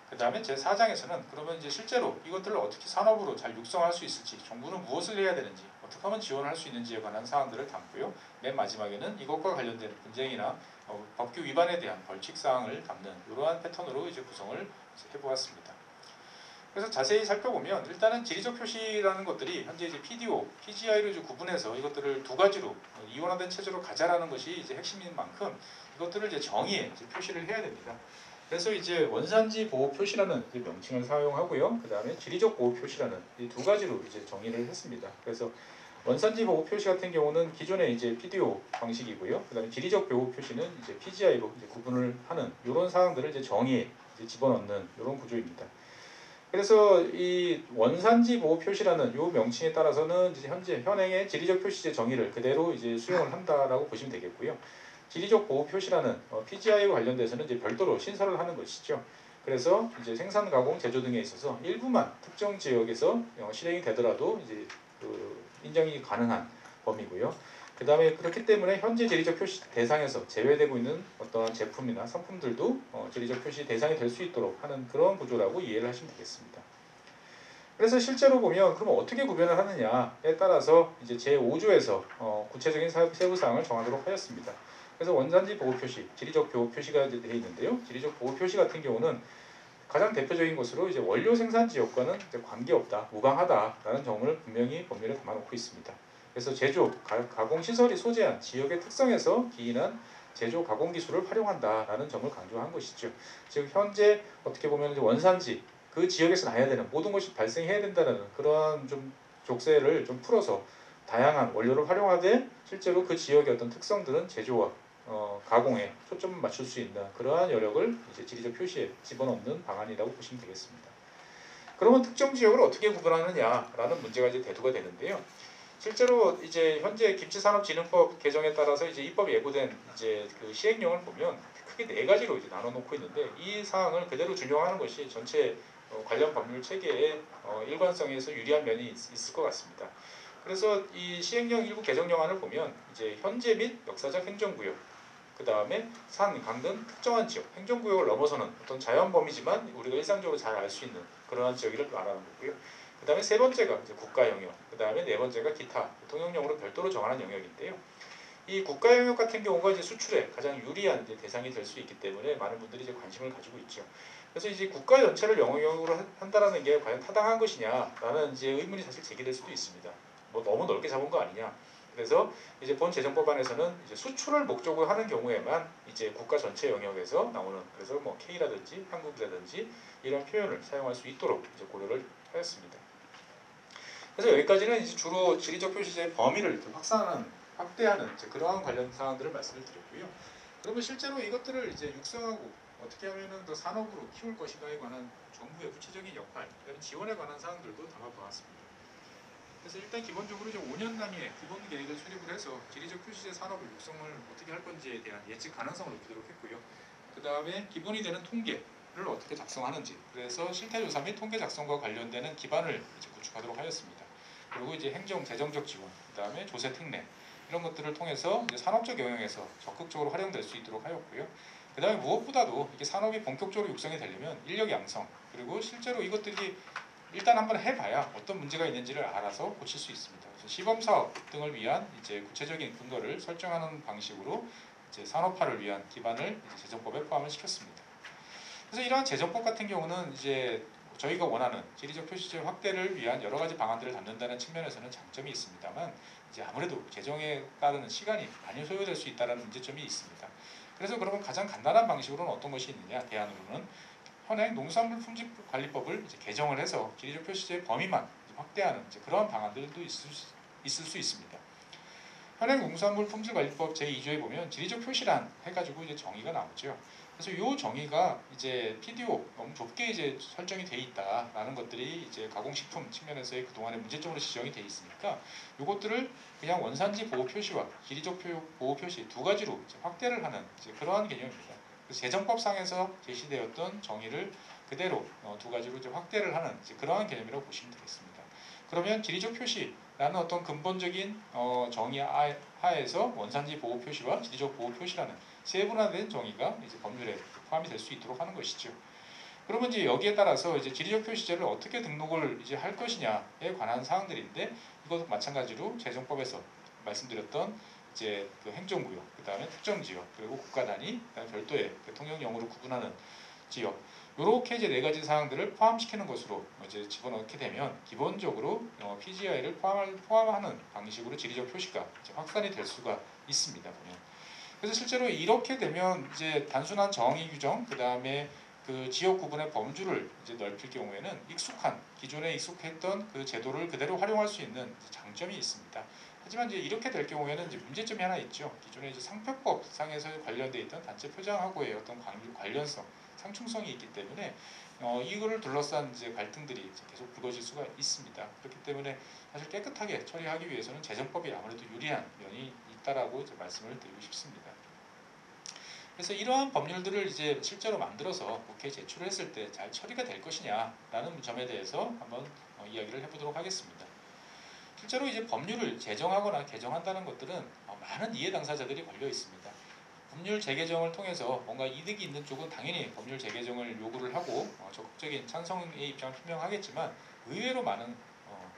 그 다음에 제4장에서는 그러면 이제 실제로 이것들을 어떻게 산업으로 잘 육성할 수 있을지, 정부는 무엇을 해야 되는지, 어떻게 하면 지원할 수 있는지에 관한 사항들을 담고요. 맨 마지막에는 이것과 관련된 분쟁이나 법규 위반에 대한 벌칙 사항을 담는 이러한 패턴으로 이제 구성을 해보았습니다. 그래서 자세히 살펴보면 일단은 지리적 표시라는 것들이 현재 이제 PDO, PGI로 이제 구분해서 이것들을 두 가지로 이원화된 체제로 가자라는 것이 이제 핵심인 만큼 이것들을 이제 정의에 이제 표시를 해야 됩니다. 그래서 이제 원산지 보호 표시라는 이제 명칭을 사용하고요. 그 다음에 지리적 보호 표시라는 이 두 가지로 이제 정의를 했습니다. 그래서 원산지 보호 표시 같은 경우는 기존의 이제 PDO 방식이고요. 그 다음에 지리적 보호 표시는 이제 PGI로 이제 구분을 하는 이런 사항들을 이제 정의에 이제 집어넣는 이런 구조입니다. 그래서 이 원산지 보호 표시라는 요 명칭에 따라서는 이제 현행의 지리적 표시제 정의를 그대로 이제 수용을 한다라고 보시면 되겠고요. 지리적 보호 표시라는 PGI와 관련돼서는 이제 별도로 신설을 하는 것이죠. 그래서 이제 생산, 가공, 제조 등에 있어서 일부만 특정 지역에서 실행이 되더라도 이제 인정이 가능한 범위고요. 그 다음에 그렇기 때문에 현재 지리적 표시 대상에서 제외되고 있는 어떠한 제품이나 상품들도 지리적 표시 대상이 될 수 있도록 하는 그런 구조라고 이해를 하시면 되겠습니다. 그래서 실제로 보면 그럼 어떻게 구별을 하느냐에 따라서 이제 제5조에서 구체적인 세부 사항을 정하도록 하였습니다. 그래서 원산지 보호 표시, 지리적 보호 표시가 이제 되어 있는데요. 지리적 보호 표시 같은 경우는 가장 대표적인 것으로 이제 원료 생산 지역과는 이제 관계없다, 무관하다라는 점을 분명히 법률에 담아놓고 있습니다. 그래서 제조, 가공 시설이 소재한 지역의 특성에서 기인한 제조, 가공 기술을 활용한다라는 점을 강조한 것이죠. 즉 현재 어떻게 보면 이제 원산지 그 지역에서 나야 되는 모든 것이 발생해야 된다는 그러한 좀 족쇄를 좀 풀어서 다양한 원료를 활용하되 실제로 그 지역의 어떤 특성들은 제조와 가공에 초점을 맞출 수 있는 그러한 여력을 이제 지리적 표시에 집어넣는 방안이라고 보시면 되겠습니다. 그러면 특정 지역을 어떻게 구분하느냐라는 문제가 이제 대두가 되는데요. 실제로 이제 현재 김치산업진흥법 개정에 따라서 이제 입법 예고된 이제 그 시행령을 보면 크게 네 가지로 이제 나눠놓고 있는데 이 사항을 그대로 준용하는 것이 전체 관련 법률 체계의 일관성에서 유리한 면이 있을 것 같습니다. 그래서 이 시행령 일부 개정령안을 보면 이제 현재 및 역사적 행정구역, 그 다음에 산, 강 등 특정한 지역, 행정구역을 넘어서는 어떤 자연범위지만 우리가 일상적으로 잘 알 수 있는 그러한 지역을 말하는 거고요. 그 다음에 세 번째가 이제 국가 영역, 그 다음에 네 번째가 기타, 통영령으로 별도로 정하는 영역인데요. 이 국가 영역 같은 경우가 이제 수출에 가장 유리한 이제 대상이 될 수 있기 때문에 많은 분들이 이제 관심을 가지고 있죠. 그래서 이제 국가 전체를 영역으로 한다라는 게 과연 타당한 것이냐라는 이제 의문이 사실 제기될 수도 있습니다. 뭐 너무 넓게 잡은 거 아니냐. 그래서 이제 본 재정법안에서는 이제 수출을 목적으로 하는 경우에만 이제 국가 전체 영역에서 나오는 그래서 뭐 K라든지 한국이라든지 이런 표현을 사용할 수 있도록 이제 고려를 하였습니다. 그래서 여기까지는 이제 주로 지리적 표시제의 범위를 이렇게 확대하는 이제 그러한 관련 사항들을 말씀을 드렸고요. 그러면 실제로 이것들을 이제 육성하고 어떻게 하면은 더 산업으로 키울 것인가에 관한 정부의 구체적인 역할, 지원에 관한 사항들도 담아보았습니다. 그래서 일단 기본적으로 이제 5년 단위의 기본 계획을 수립을 해서 지리적 표시제 산업을 육성을 어떻게 할 건지에 대한 예측 가능성을 높이도록 했고요. 그 다음에 기본이 되는 통계를 어떻게 작성하는지, 그래서 실태조사 및 통계 작성과 관련되는 기반을 이제 구축하도록 하였습니다. 그리고 이제 행정 재정적 지원, 그 다음에 조세 특례 이런 것들을 통해서 이제 산업적 영역에서 적극적으로 활용될 수 있도록 하였고요. 그 다음에 무엇보다도 이게 산업이 본격적으로 육성이 되려면 인력 양성, 그리고 실제로 이것들이 일단 한번 해봐야 어떤 문제가 있는지를 알아서 고칠 수 있습니다. 그래서 시범 사업 등을 위한 이제 구체적인 근거를 설정하는 방식으로 이제 산업화를 위한 기반을 이제 재정법에 포함을 시켰습니다. 그래서 이러한 재정법 같은 경우는 이제 저희가 원하는 지리적 표시제 확대를 위한 여러 가지 방안들을 담는다는 측면에서는 장점이 있습니다만 이제 아무래도 재정에 따르는 시간이 많이 소요될 수 있다는 문제점이 있습니다. 그래서 그러면 가장 간단한 방식으로는 어떤 것이 있느냐? 대안으로는 현행 농산물품질관리법을 이제 개정을 해서 지리적 표시제의 범위만 확대하는 이제 그런 방안들도 있을 수 있습니다. 현행 농산물품질관리법 제2조에 보면 지리적 표시란 해가지고 이제 정의가 나오죠. 그래서 이 정의가 이제 PDO 너무 좁게 이제 설정이 돼 있다라는 것들이 이제 가공식품 측면에서의 그동안의 문제점으로 지적이 돼 있으니까 이것들을 그냥 원산지 보호 표시와 지리적 보호 표시 두 가지로 이제 확대를 하는 이제 그러한 개념입니다. 재정법상에서 제시되었던 정의를 그대로 두 가지로 이제 확대를 하는 이제 그러한 개념이라고 보시면 되겠습니다. 그러면 지리적 표시라는 어떤 근본적인 정의 하에서 원산지 보호 표시와 지리적 보호 표시라는 세분화된 정의가 이제 법률에 포함이 될 수 있도록 하는 것이죠. 그러면 이제 여기에 따라서 이제 지리적 표시제를 어떻게 등록을 이제 할 것이냐에 관한 사항들인데, 이것도 마찬가지로 재정법에서 말씀드렸던 이제 그 행정구역, 그 다음에 특정지역, 그리고 국가 단위, 그다음에 별도의 통영령으로 구분하는 지역, 이렇게 이제 네 가지 사항들을 포함시키는 것으로 이제 집어넣게 되면 기본적으로 PGI를 포함하는 방식으로 지리적 표시가 이제 확산이 될 수가 있습니다. 보면. 그래서 실제로 이렇게 되면 이제 단순한 정의 규정, 그 다음에 그 지역 구분의 범주를 이제 넓힐 경우에는 기존에 익숙했던 그 제도를 그대로 활용할 수 있는 장점이 있습니다. 하지만 이제 이렇게 될 경우에는 이제 문제점이 하나 있죠. 기존에 이제 상표법상에서 관련돼 있던 단체 표장하고의 어떤 관련성, 상충성이 있기 때문에 이거를 둘러싼 이제 갈등들이 이제 계속 불거질 수가 있습니다. 그렇기 때문에 사실 깨끗하게 처리하기 위해서는 재정법이 아무래도 유리한 면이 있다라고 이제 말씀을 드리고 싶습니다. 그래서 이러한 법률들을 이제 실제로 만들어서 국회에 제출했을 때 잘 처리가 될 것이냐라는 점에 대해서 한번 이야기를 해보도록 하겠습니다. 실제로 이제 법률을 제정하거나 개정한다는 것들은 많은 이해 당사자들이 걸려 있습니다. 법률 재개정을 통해서 뭔가 이득이 있는 쪽은 당연히 법률 재개정을 요구를 하고 적극적인 찬성의 입장을 표명하겠지만, 의외로 많은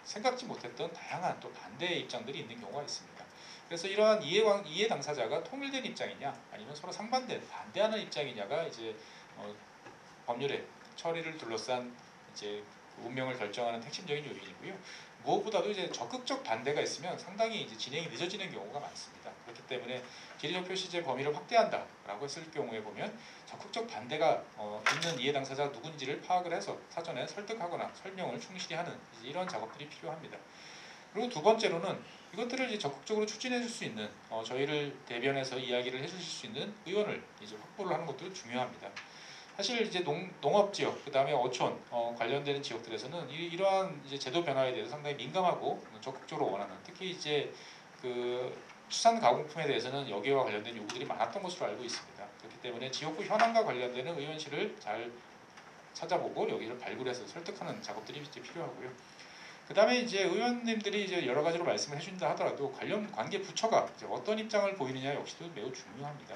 생각지 못했던 다양한 또 반대의 입장들이 있는 경우가 있습니다. 그래서 이러한 이해 당사자가 통일된 입장이냐, 아니면 서로 상반된 반대하는 입장이냐가 이제 법률의 처리를 둘러싼 이제 운명을 결정하는 핵심적인 요인이고요. 무엇보다도 이제 적극적 반대가 있으면 상당히 이제 진행이 늦어지는 경우가 많습니다. 그렇기 때문에 지리적 표시제 범위를 확대한다라고 했을 경우에 보면 적극적 반대가 있는 이해 당사자가 누군지를 파악을 해서 사전에 설득하거나 설명을 충실히 하는 이런 작업들이 필요합니다. 그리고 두 번째로는 이것들을 이제 적극적으로 추진해 줄 수 있는 저희를 대변해서 이야기를 해주실 수 있는 의원을 이제 확보를 하는 것도 중요합니다. 사실 이제 농업 지역, 그 다음에 어촌 관련되는 지역들에서는 이러한 이제 제도 변화에 대해서 상당히 민감하고 적극적으로 원하는, 특히 이제 그 수산 가공품에 대해서는 여기와 관련된 요구들이 많았던 것으로 알고 있습니다. 그렇기 때문에 지역구 현황과 관련되는 의원실을 잘 찾아보고 여기를 발굴해서 설득하는 작업들이 이제 필요하고요. 그 다음에 이제 의원님들이 이제 여러 가지로 말씀을 해준다 하더라도 관련 관계 부처가 이제 어떤 입장을 보이느냐 역시도 매우 중요합니다.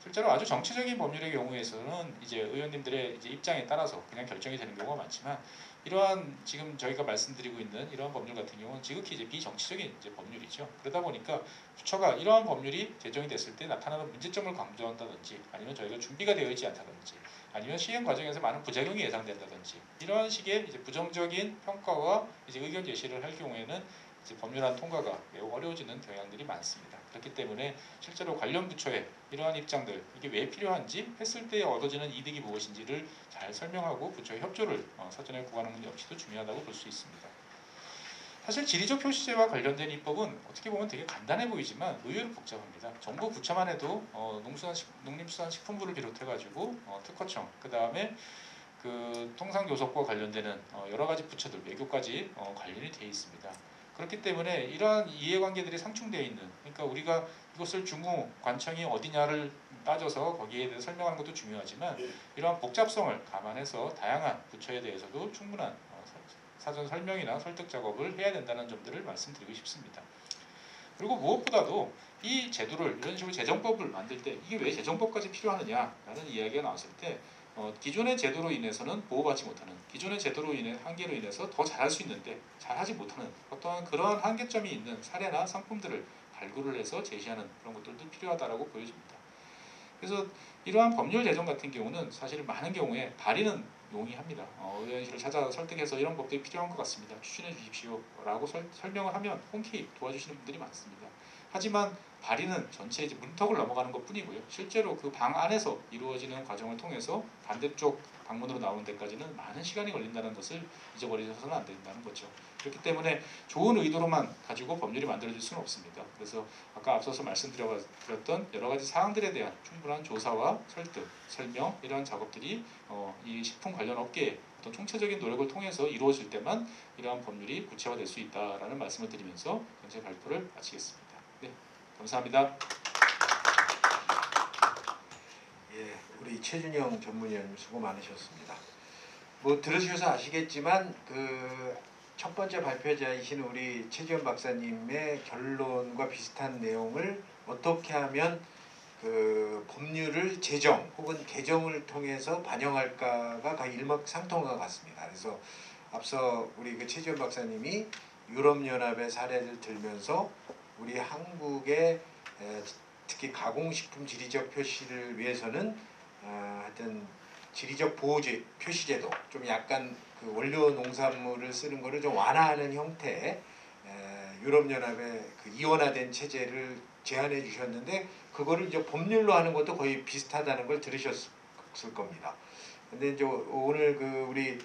실제로 아주 정치적인 법률의 경우에서는 이제 의원님들의 이제 입장에 따라서 그냥 결정이 되는 경우가 많지만, 이러한 지금 저희가 말씀드리고 있는 이러한 법률 같은 경우는 지극히 이제 비정치적인 이제 법률이죠. 그러다 보니까 부처가 이러한 법률이 제정이 됐을 때 나타나는 문제점을 강조한다든지, 아니면 저희가 준비가 되어 있지 않다든지, 아니면 시행 과정에서 많은 부작용이 예상된다든지, 이런 식의 이제 부정적인 평가와 이제 의견 제시를 할 경우에는 이제 법률안 통과가 매우 어려워지는 경향들이 많습니다. 그렇기 때문에 실제로 관련 부처의 이러한 입장들, 이게 왜 필요한지, 했을 때 얻어지는 이득이 무엇인지를 잘 설명하고 부처의 협조를 사전에 구하는 것 역시도 중요하다고 볼 수 있습니다. 사실 지리적 표시제와 관련된 입법은 어떻게 보면 되게 간단해 보이지만 의외로 복잡합니다. 정부 부처만 해도 농림수산식품부를 비롯해가지고 특허청, 그 다음에 그 통상교섭과 관련되는 여러 가지 부처들, 외교까지 관련이 되어 있습니다. 그렇기 때문에 이러한 이해관계들이 상충되어 있는, 그러니까 우리가 이것을 중후 관청이 어디냐를 따져서 거기에 대해서 설명하는 것도 중요하지만, 이러한 복잡성을 감안해서 다양한 부처에 대해서도 충분한 사전 설명이나 설득 작업을 해야 된다는 점들을 말씀드리고 싶습니다. 그리고 무엇보다도 이 제도를 이런 식으로 재정법을 만들 때 이게 왜 재정법까지 필요하느냐라는 이야기가 나왔을 때 기존의 제도로 인해서는 보호받지 못하는, 기존의 제도로 인해 한계로 인해서 더 잘할 수 있는데 잘하지 못하는 어떠한 그러한 한계점이 있는 사례나 상품들을 발굴을 해서 제시하는 그런 것들도 필요하다라고 보여집니다. 그래서 이러한 법률 제정 같은 경우는 사실 많은 경우에 발의는 용이합니다. 의원실을 찾아서 설득해서 이런 법들이 필요한 것 같습니다. 추진해 주십시오라고 설명을 하면 흔쾌히 도와주시는 분들이 많습니다. 하지만 발의는 전체 이제 문턱을 넘어가는 것뿐이고요. 실제로 그 방 안에서 이루어지는 과정을 통해서 반대쪽 방문으로 나오는 데까지는 많은 시간이 걸린다는 것을 잊어버리셔서는 안 된다는 거죠. 그렇기 때문에 좋은 의도로만 가지고 법률이 만들어질 수는 없습니다. 그래서 아까 앞서서 말씀드렸던 여러 가지 사항들에 대한 충분한 조사와 설득, 설명, 이러한 작업들이 이 식품 관련 업계의 어떤 총체적인 노력을 통해서 이루어질 때만 이러한 법률이 구체화될 수 있다라는 말씀을 드리면서 현재 발표를 마치겠습니다. 네, 감사합니다.
예, 우리 최준영 전문위원님 수고 많으셨습니다. 뭐 들으셔서 아시겠지만 그 첫 번째 발표자이신 우리 최지원 박사님의 결론과 비슷한 내용을 어떻게 하면 그 법률을 제정 혹은 개정을 통해서 반영할까가 거의 일맥상통한 것 같습니다. 그래서 앞서 우리 그 최지원 박사님이 유럽연합의 사례를 들면서 우리 한국의 특히 가공식품 지리적 표시를 위해서는 하여튼 지리적 보호제 표시제도 좀 약간 그 원료 농산물을 쓰는 거를 좀 완화하는 형태의 유럽연합의 그 이원화된 체제를 제안해 주셨는데 그거를 이제 법률로 하는 것도 거의 비슷하다는 걸 들으셨을 겁니다. 근데 이제 오늘 그 우리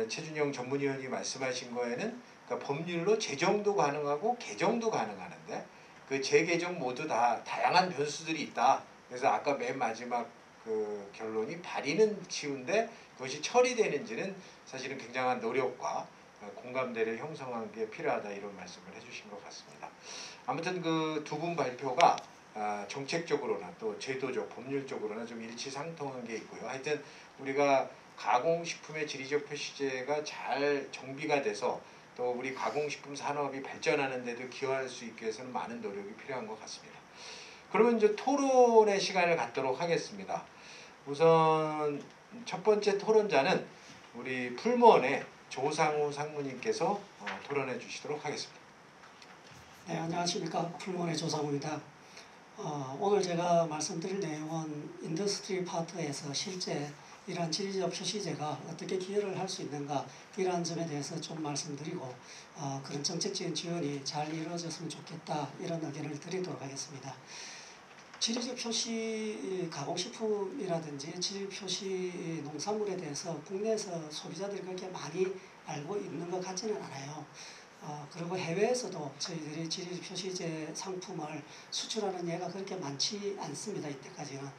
최준영 전문위원이 말씀하신 거에는 그러니까 법률로 제정도 가능하고 개정도 가능하는데 그 재개정 모두 다 다양한 변수들이 있다. 그래서 아까 맨 마지막 그 결론이 발의는 쉬운데 그것이 처리되는지는 사실은 굉장한 노력과 공감대를 형성한 게 필요하다 이런 말씀을 해주신 것 같습니다. 아무튼 그 두 분 발표가 정책적으로나 또 제도적, 법률적으로나 좀 일치상통한 게 있고요. 하여튼 우리가 가공식품의 지리적 표시제가 잘 정비가 돼서 또 우리 가공식품 산업이 발전하는 데도 기여할 수 있게 해서는 많은 노력이 필요한 것 같습니다. 그러면 이제 토론의 시간을 갖도록 하겠습니다. 우선 첫 번째 토론자는 우리 풀무원의 조상우 상무님께서 토론해 주시도록 하겠습니다.
네, 안녕하십니까. 풀무원의 조상우입니다. 오늘 제가 말씀드릴 내용은 인더스트리 파트에서 실제 이러한 지리적 표시제가 어떻게 기여를 할 수 있는가 이러한 점에 대해서 좀 말씀드리고 그런 정책적인 지원이 잘 이루어졌으면 좋겠다 이런 의견을 드리도록 하겠습니다. 지리적 표시 가공식품이라든지 지리적 표시 농산물에 대해서 국내에서 소비자들이 그렇게 많이 알고 있는 것 같지는 않아요. 그리고 해외에서도 저희들이 지리적 표시제 상품을 수출하는 예가 그렇게 많지 않습니다. 이때까지는.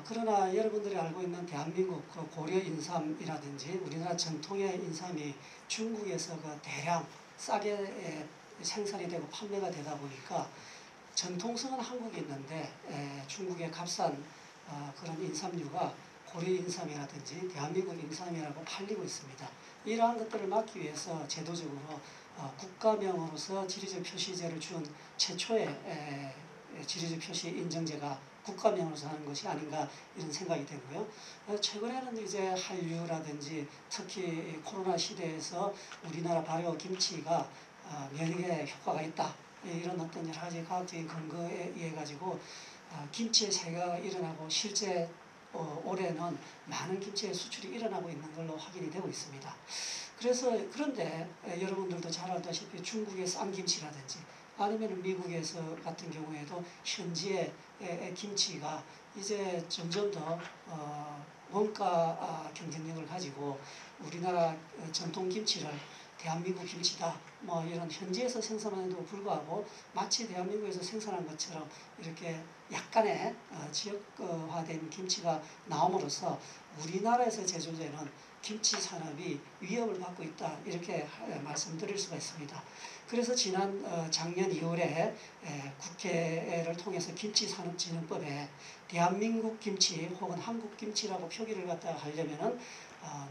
그러나 여러분들이 알고 있는 대한민국 그 고려 인삼이라든지 우리나라 전통의 인삼이 중국에서 그 대량 싸게 생산이 되고 판매가 되다 보니까 전통성은 한국에 있는데 중국의 값싼 그런 인삼류가 고려 인삼이라든지 대한민국 인삼이라고 팔리고 있습니다. 이러한 것들을 막기 위해서 제도적으로 국가명으로서 지리적 표시제를 준 최초의 지리적 표시 인정제가 국가명으로서 하는 것이 아닌가 이런 생각이 되고요. 최근에는 이제 한류라든지 특히 코로나 시대에서 우리나라 발효 김치가 면역에 효과가 있다. 이런 어떤 여러 가지 과학적인 근거에 의해 가지고 김치의 세계가 일어나고 실제 올해는 많은 김치의 수출이 일어나고 있는 걸로 확인이 되고 있습니다. 그런데 여러분들도 잘 알다시피 중국의 쌈김치라든지 아니면 미국에서 같은 경우에도 현지의 김치가 이제 점점 더 원가 경쟁력을 가지고 우리나라 전통 김치를 대한민국 김치다 뭐 이런 현지에서 생산함에도 불구하고 마치 대한민국에서 생산한 것처럼 이렇게 약간의 지역화된 김치가 나옴으로써 우리나라에서 제조되는 김치 산업이 위협을 받고 있다 이렇게 말씀드릴 수가 있습니다. 그래서 작년 2월에 국회를 통해서 김치산업진흥법에 대한민국 김치 혹은 한국 김치라고 표기를 갖다가 하려면은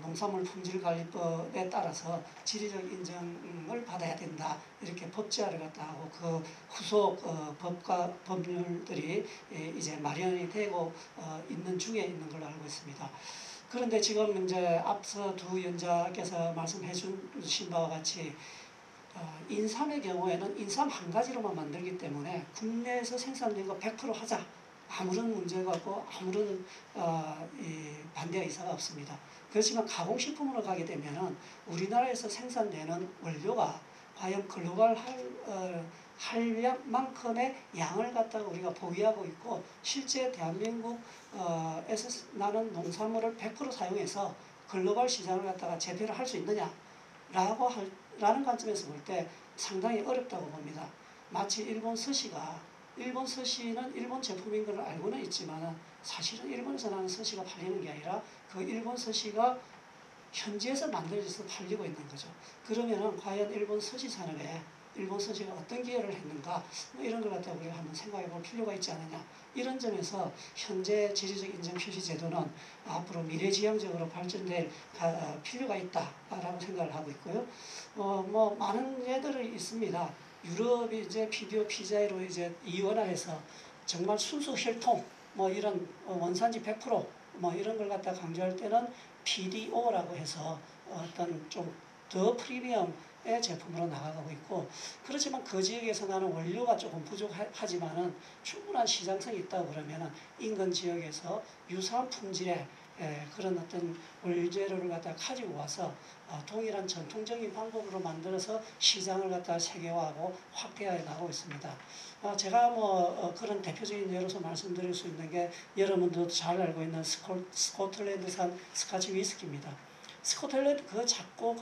농산물 품질관리법에 따라서 지리적 인정을 받아야 된다 이렇게 법제화를 갖다 하고 그 후속 법률들이 이제 마련이 되고 있는 중에 있는 걸로 알고 있습니다. 그런데 지금 이제 앞서 두 위원자께서 말씀해 주신 바와 같이 인삼의 경우에는 인삼 한 가지로만 만들기 때문에 국내에서 생산된 거 100% 하자. 아무런 문제가 없고 아무런 반대 의사가 없습니다. 그렇지만 가공식품으로 가게 되면은 우리나라에서 생산되는 원료가 과연 글로벌 할 만큼의 양을 갖다가 우리가 보유하고 있고 실제 대한민국에서 나는 농산물을 100% 사용해서 글로벌 시장을 갖다가 재배를 할 수 있느냐라는 관점에서 볼 때 상당히 어렵다고 봅니다. 마치 일본 서시는 일본 제품인 걸 알고는 있지만 사실은 일본에서 나는 서시가 팔리는 게 아니라 그 일본 서시가 현지에서 만들어져서 팔리고 있는 거죠. 그러면은 과연 일본 서시 산업에 일본 선지가 어떤 기여를 했는가 뭐 이런 걸 갖다 우리가 한번 생각해 볼 필요가 있지 않느냐. 이런 점에서 현재 지리적 인정 표시 제도는 앞으로 미래지향적으로 발전될 필요가 있다라고 생각을 하고 있고요. 뭐 많은 예들이 있습니다. 유럽이 이제 PDO, PGI로 이제 이원화해서 정말 순수 혈통 뭐 이런 원산지 100%뭐 이런 걸 갖다 강조할 때는 PDO라고 해서 어떤 좀 더 프리미엄의 제품으로 나아가고 있고, 그렇지만 그 지역에서 나는 원료가 조금 부족하지만은 충분한 시장성이 있다고 그러면은 인근 지역에서 유사한 품질의 그런 어떤 원재료를 갖다 가지고 와서 동일한 전통적인 방법으로 만들어서 시장을 갖다 세계화하고 확대해 나가고 있습니다. 제가 뭐 그런 대표적인 예로서 말씀드릴 수 있는 게 여러분도 잘 알고 있는 스코틀랜드산 스카치 위스키입니다. 스코틀랜드 그 작고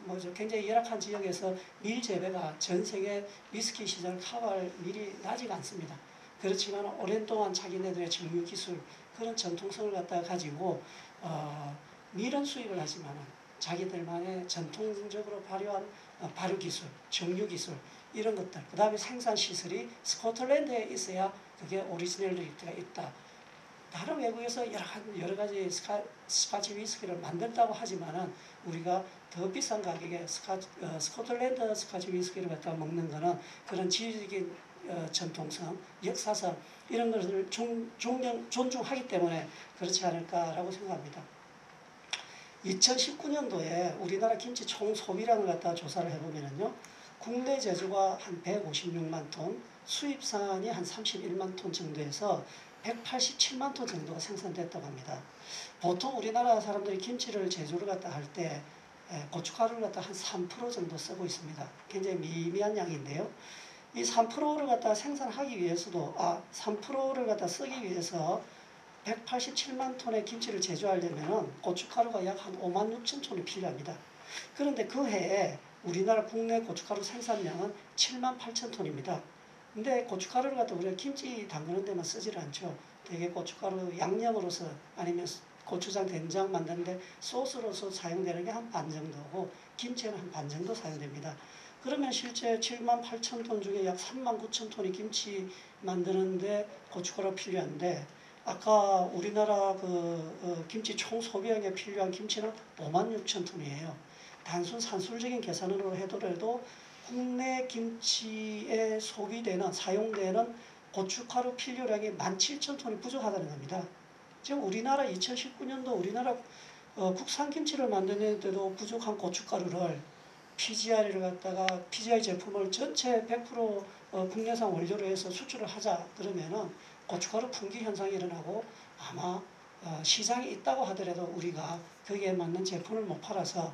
뭐죠 굉장히 열악한 지역에서 밀 재배가 전 세계 위스키 시장을 커버할 밀이 나지가 않습니다. 그렇지만 오랜 동안 자기네들의 정유 기술 그런 전통성을 갖다가 가지고 밀은 수입을 하지만은 자기들만의 전통적으로 발효한 발효 기술, 정유 기술 이런 것들, 그 다음에 생산 시설이 스코틀랜드에 있어야 그게 오리지널리티가 있다. 다른 외국에서 여러 가지 스카치 위스키를 만든다고 하지만은 우리가 더 비싼 가격에 스코틀랜드 스카치 위스키를 갖다 먹는 거는 그런 지리적인 전통성, 역사성 이런 것을 존중하기 때문에 그렇지 않을까라고 생각합니다. 2019년도에 우리나라 김치 총 소비량을 갖다 조사를 해보면은요, 국내 제조가 한 156만 톤, 수입산이 한 31만 톤 정도에서 187만 톤 정도가 생산됐다고 합니다. 보통 우리나라 사람들이 김치를 제조를 갖다 할 때 고춧가루를 갖다 한 3% 정도 쓰고 있습니다. 굉장히 미미한 양인데요. 이 3%를 갖다 생산하기 위해서도 3%를 갖다 쓰기 위해서 187만 톤의 김치를 제조하려면 고춧가루가 약 한 5만 6천 톤이 필요합니다. 그런데 그 해에 우리나라 국내 고춧가루 생산량은 7만 8천 톤입니다. 근데 고춧가루를 갖다 우리가 김치 담그는 데만 쓰질 않죠. 되게 고춧가루 양념으로서 아니면 고추장, 된장 만드는데 소스로서 사용되는 게 한 반 정도고 김치는 한 반 정도 사용됩니다. 그러면 실제 7만 8천 톤 중에 약 3만 9천 톤이 김치 만드는데 고춧가루가 필요한데, 아까 우리나라 김치 총 소비량에 필요한 김치는 5만 6천 톤이에요. 단순 산술적인 계산으로 해도 국내 김치에 소비되는, 사용되는 고춧가루 필요량이 17,000톤이 부족하다는 겁니다. 지금 우리나라 2019년도 우리나라 국산 김치를 만드는데도 부족한 고춧가루를 PGI를 갖다가 PGI 제품을 전체 100% 국내산 원료로 해서 수출을 하자 그러면은 고춧가루 품귀 현상이 일어나고 아마 시장이 있다고 하더라도 우리가 거기에 맞는 제품을 못 팔아서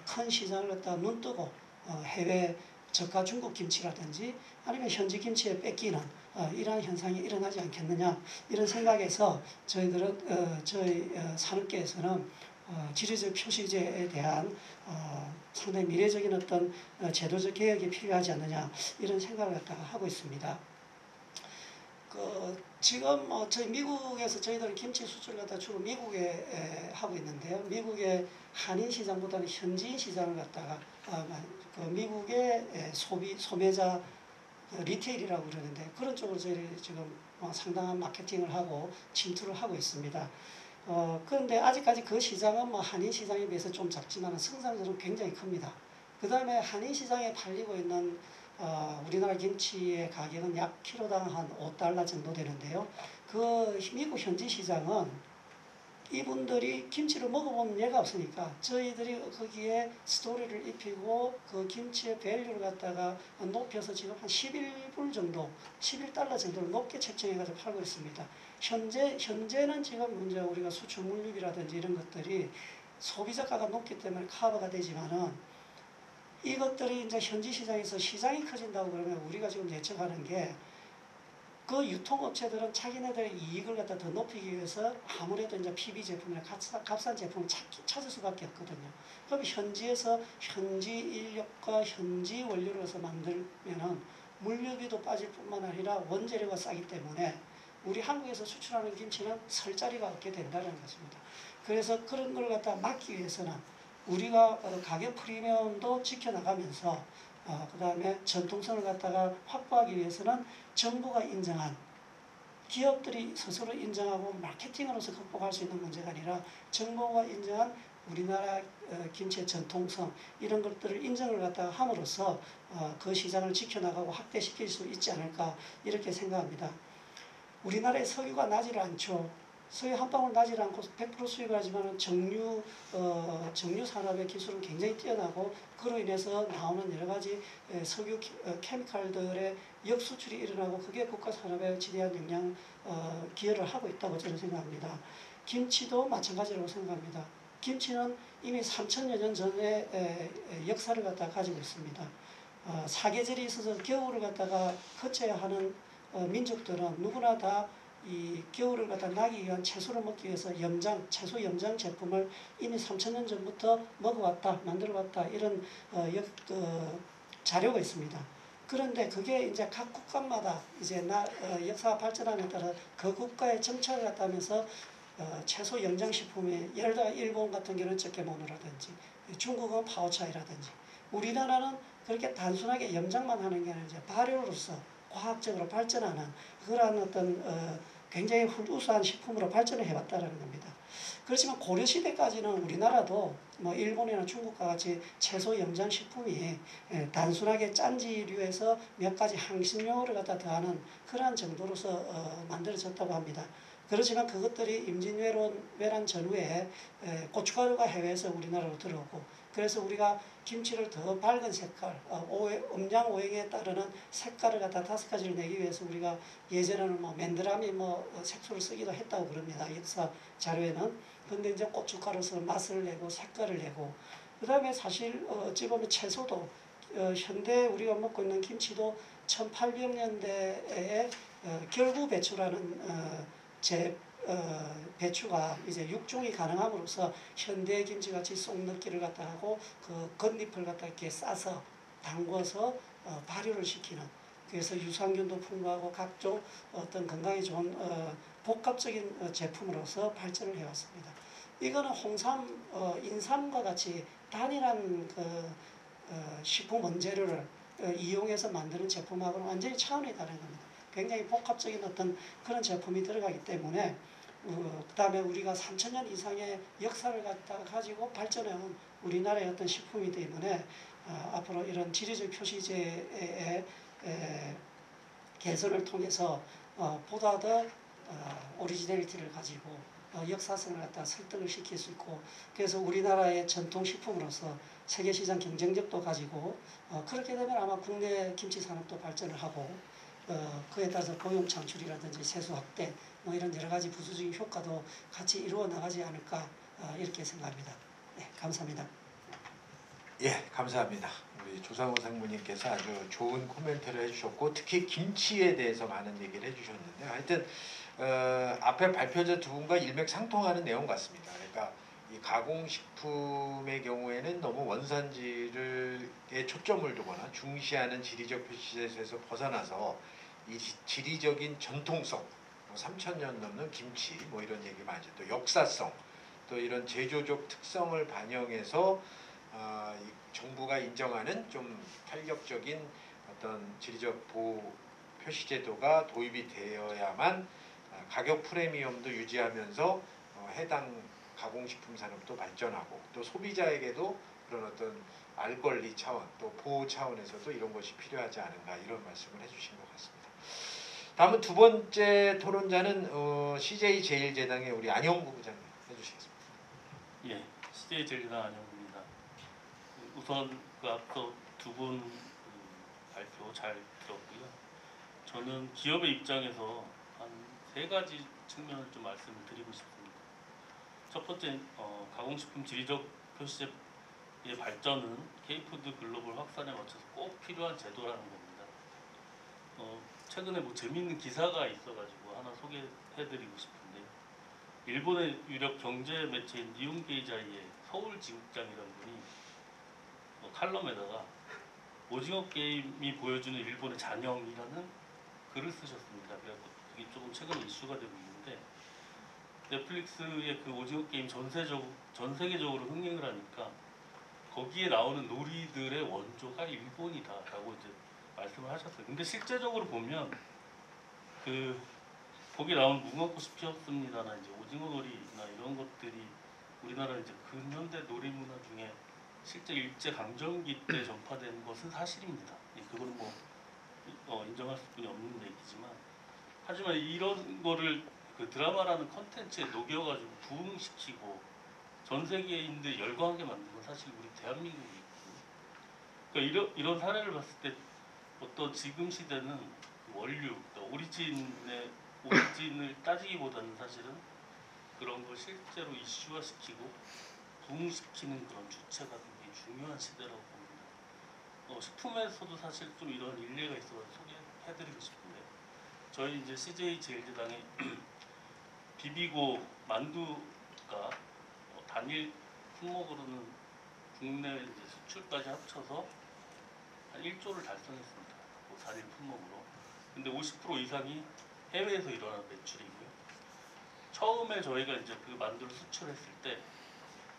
큰 시장을 갖다 눈 뜨고 해외 저가 중국 김치라든지 아니면 현지 김치에 뺏기는 이러한 현상이 일어나지 않겠느냐, 이런 생각에서 저희들은 저희 산업계에서는 지리적 표시제에 대한 상당히 미래적인 어떤 제도적 개혁이 필요하지 않느냐, 이런 생각을 갖다가 하고 있습니다. 지금 저희 미국에서 저희들은 김치 수출을 갖다 주로 미국에 하고 있는데요. 미국의 한인 시장보다는 현지인 시장을 갖다가 미국의 소매자 리테일이라고 그러는데 그런 쪽으로 저희들이 지금 상당한 마케팅을 하고 침투를 하고 있습니다. 그런데 아직까지 그 시장은 한인 시장에 비해서 좀 작지만 성장률은 굉장히 큽니다. 그 다음에 한인 시장에 팔리고 있는 우리나라 김치의 가격은 약 키로당 한 $5 정도 되는데요. 그 미국 현지 시장은 이분들이 김치를 먹어본 예가 없으니까 저희들이 거기에 스토리를 입히고 그 김치의 밸류를 갖다가 높여서 지금 한 11불 정도, $11 정도를 높게 책정해가지고 팔고 있습니다. 현재는 지금 이제 우리가 수출 물류비라든지 이런 것들이 소비자가가 높기 때문에 커버가 되지만은 이것들이 이제 현지 시장에서 시장이 커진다고 그러면 우리가 지금 예측하는 게 그 유통업체들은 자기네들의 이익을 갖다 더 높이기 위해서 아무래도 이제 PB 제품이나 값싼 제품을 찾을 수밖에 없거든요. 그럼 현지에서 현지 인력과 현지 원료를 해서 만들면은 물류비도 빠질 뿐만 아니라 원재료가 싸기 때문에 우리 한국에서 수출하는 김치는 설 자리가 없게 된다는 것입니다. 그래서 그런 걸 갖다 막기 위해서는 우리가 가격 프리미엄도 지켜나가면서 그다음에 전통성을 갖다가 확보하기 위해서는 정부가 인정한 기업들이 스스로 인정하고 마케팅으로서 극복할 수 있는 문제가 아니라 정부가 인정한 우리나라 김치의 전통성 이런 것들을 인정을 갖다가 함으로써 그 시장을 지켜나가고 확대시킬 수 있지 않을까 이렇게 생각합니다. 우리나라의 석유가 나지를 않죠. 석유 한 방울 나지를 않고 100% 수입을 하지만 정유 산업의 기술은 굉장히 뛰어나고 그로 인해서 나오는 여러 가지 석유 케미칼들의 역수출이 일어나고 그게 국가 산업에 지대한 영향 기여를 하고 있다고 저는 생각합니다. 김치도 마찬가지라고 생각합니다. 김치는 이미 3천여 년 전에 역사를 갖다 가지고 있습니다. 사계절이 있어서 겨울을 갖다가 거쳐야 하는 민족들은 누구나 다 이 겨울을 갖다 나기 위한 채소를 먹기 위해서 채소 염장 제품을 이미 3,000년 전부터 먹어왔다, 만들어왔다 이런 자료가 있습니다. 그런데 그게 이제 각 국가마다 이제 역사가 발전함에 따라 그 국가의 정책을 갖다 하면서 채소 염장식품이 예를 들어 일본 같은 경우는 쩌케모노라든지 중국은 파오차이라든지 우리나라는 그렇게 단순하게 염장만 하는 게 아니라 이제 발효로서 과학적으로 발전하는 그러한 어떤 굉장히 우수한 식품으로 발전을 해왔다는 겁니다. 그렇지만 고려시대까지는 우리나라도 뭐 일본이나 중국과 같이 채소 염장식품이 단순하게 짠지류에서 몇 가지 향신료를 갖다 더하는 그러한 정도로서 만들어졌다고 합니다. 그렇지만 그것들이 임진왜란 전후에 고춧가루가 해외에서 우리나라로 들어오고 그래서 우리가 김치를 더 밝은 색깔, 음양오행에 따르는 색깔을 갖다 5가지를 내기 위해서 우리가 예전에는 뭐 맨드라미 색소를 쓰기도 했다고 그럽니다. 역사 자료에는. 근데 이제 고춧가루에서 맛을 내고 색깔을 내고 그 다음에 사실 어찌 보면 채소도 현대 우리가 먹고 있는 김치도 1800년대에 결구배추라는 배추가 이제 육종이 가능함으로써 현대 김치같이 쏙넣기를 갖다 하고 그 겉잎을 갖다 이렇게 싸서 담궈서 발효를 시키는 그래서 유산균도 풍부하고 각종 어떤 건강에 좋은 복합적인 제품으로서 발전을 해왔습니다. 이거는 홍삼, 인삼과 같이 단일한 식품 원재료를 이용해서 만드는 제품하고는 완전히 차원이 다른 겁니다. 굉장히 복합적인 어떤 그런 제품이 들어가기 때문에 그 다음에 우리가 3,000년 이상의 역사를 가지고 발전해온 우리나라의 어떤 식품이기 때문에 앞으로 이런 지리적 표시제의 개선을 통해서 보다 더 오리지널리티를 가지고 역사성을 갖다 설득을 시킬 수 있고 그래서 우리나라의 전통식품으로서 세계시장 경쟁력도 가지고 그렇게 되면 아마 국내 김치 산업도 발전을 하고 그에 따라서 고용 창출이라든지 세수 확대 뭐 이런 여러 가지 부수적인 효과도 같이 이루어 나가지 않을까 이렇게 생각합니다. 네, 감사합니다.
예, 감사합니다. 우리 조상우 상무님께서 아주 좋은 코멘트를 해주셨고 특히 김치에 대해서 많은 얘기를 해주셨는데 하여튼 앞에 발표자 두 분과 일맥상통하는 내용 같습니다. 그러니까 이 가공식품의 경우에는 너무 원산지에 초점을 두거나 중시하는 지리적 표시에서 벗어나서 이 지리적인 전통성, 3,000년 넘는 김치 뭐 이런 얘기 많죠. 또 역사성, 또 이런 제조적 특성을 반영해서 정부가 인정하는 좀 탄력적인 어떤 지리적 보호 표시제도가 도입이 되어야만 가격 프리미엄도 유지하면서 해당 가공식품 산업도 발전하고 또 소비자에게도 그런 어떤 알 권리 차원 또 보호 차원에서도 이런 것이 필요하지 않은가 이런 말씀을 해주신 것 같습니다. 다음은 두 번째 토론자는 CJ제일제당의 우리 안영구 부장님 해주시겠습니다.
예, CJ제일제당 안영구입니다. 우선 그 앞서 두 분 발표 잘 들었고요. 저는 기업의 입장에서 한 3가지 측면을 좀 말씀을 드리고 싶습니다. 첫 번째, 가공식품 지리적 표시제의 발전은 K푸드 글로벌 확산에 맞춰서 꼭 필요한 제도라는 겁니다. 최근에 뭐 재미있는 기사가 있어가지고 하나 소개해드리고 싶은데요. 일본의 유력 경제 매체인 니혼게이자이의 서울지국장이라는 분이 칼럼에다가 오징어 게임이 보여주는 일본의 잔영이라는 글을 쓰셨습니다. 그래서 그게 조금 최근에 이슈가 되고 있는데 넷플릭스의 그 오징어 게임 전 세계적으로 흥행을 하니까 거기에 나오는 놀이들의 원조가 일본이다라고 이제 말씀을 하셨어요. 근데 실제적으로 보면 그 거기 나온 무궁화꽃이 피었습니다나 이제 오징어 놀이나 이런 것들이 우리나라 이제 근현대 놀이문화 중에 실제 일제 강점기 때 전파된 것은 사실입니다. 예, 그거는 뭐 인정할 수뿐이 없는 얘기지만 하지만 이런 거를 그 드라마라는 컨텐츠에 녹여가지고 부흥시키고 전 세계인들이 열광하게 만든 건 사실 우리 대한민국이고 그러니까 이런 사례를 봤을 때 어떤 지금 시대는 원류, 그러니까 오리진을 따지기보다는 사실은 그런 걸 실제로 이슈화시키고 부흥시키는 그런 주체가 굉장히 중요한 시대라고 봅니다. 식품에서도 사실 좀 이런 일례가 있어서 소개해드리고 싶은데 저희 이제 CJ 제일제당에 비비고 만두가 단일 품목으로는 국내 이제 수출까지 합쳐서 한 1조를 달성했습니다. 그 단일 품목으로. 근데 50% 이상이 해외에서 일어난 매출이고요. 처음에 저희가 이제 그 만두를 수출했을 때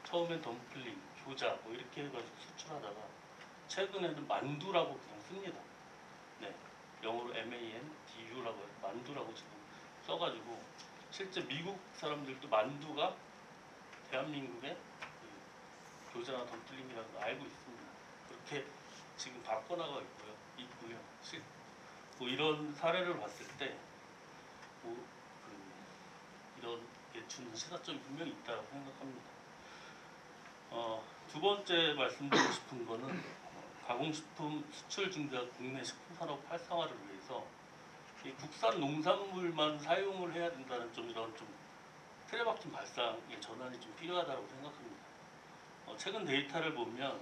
처음엔 덤플링, 교자 뭐 이렇게 해가지고 수출하다가 최근에는 만두라고 그냥 씁니다. 네, 영어로 MANDU라고 해요. 만두라고 지금 써가지고 실제 미국 사람들도 만두가 대한민국의 그 교자나 덤플링이라는 걸 알고 있습니다. 그렇게 지금 바꿔나가고 있고요. 뭐 이런 사례를 봤을 때 뭐 이런 게 주는 시사점이 분명히 있다고 생각합니다. 두 번째 말씀드리고 싶은 거는 가공식품 수출 증가, 국내 식품 산업 활성화를 위해서 이 국산 농산물만 사용을 해야 된다는 좀 이런 좀 틀에 박힌 발상의 전환이 좀 필요하다고 생각합니다. 최근 데이터를 보면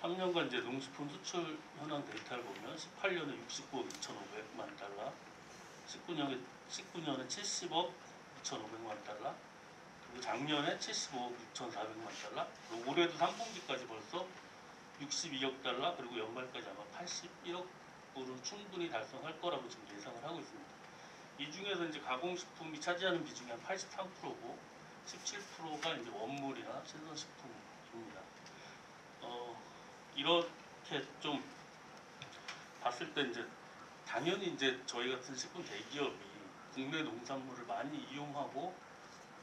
3년간 이제 농식품 수출 현황 데이터를 보면 18년에 69억 2,500만 달러, 19년에 70억 2,500만 달러, 그리고 작년에 75억 6,400만 달러, 그리고 올해도 3분기까지 벌써 62억 달러, 그리고 연말까지 아마 81억으로 충분히 달성할 거라고 지금 예상을 하고 있습니다. 이 중에서 이제 가공식품이 차지하는 비중이 한 83%고 17%가 이제 원물이나 신선식품입니다. 이렇게 좀 봤을 때 이제 당연히 이제 저희 같은 식품 대기업이 국내 농산물을 많이 이용하고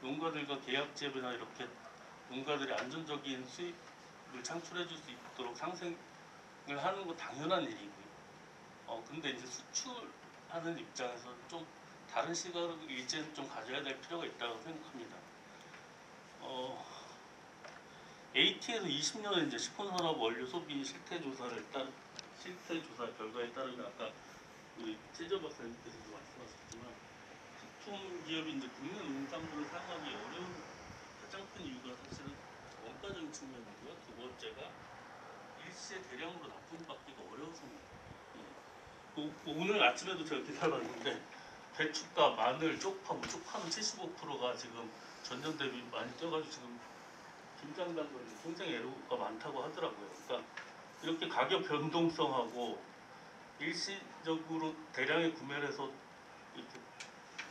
농가들과 계약제나 이렇게 농가들이 안정적인 수입을 창출해 줄 수 있도록 상생을 하는 건 당연한 일이고요. 근데 이제 수출하는 입장에서 좀 다른 시각을 이제는 좀 가져야 될 필요가 있다고 생각합니다. AT에서 20년의 이제 식품산업 원료 소비 실태 조사 결과에 따르면 아까 우리 최저 박사님께서도 말씀하셨지만 식품 기업이 이제 국내 농산물을 사용하기 어려운 가장 큰 이유가 사실은 원가적인 측면이고요. 두 번째가 일시에 대량으로 납품받기가 어려워서입니다. 오늘 아침에도 제가 기사를 봤는데 배추가, 마늘, 쪽파는 75%가 지금 전년 대비 많이 뛰어가지고 지금 김장당도 굉장히 애로가 많다고 하더라고요. 그러니까 이렇게 가격 변동성하고 일시적으로 대량의 구매를 해서 이렇게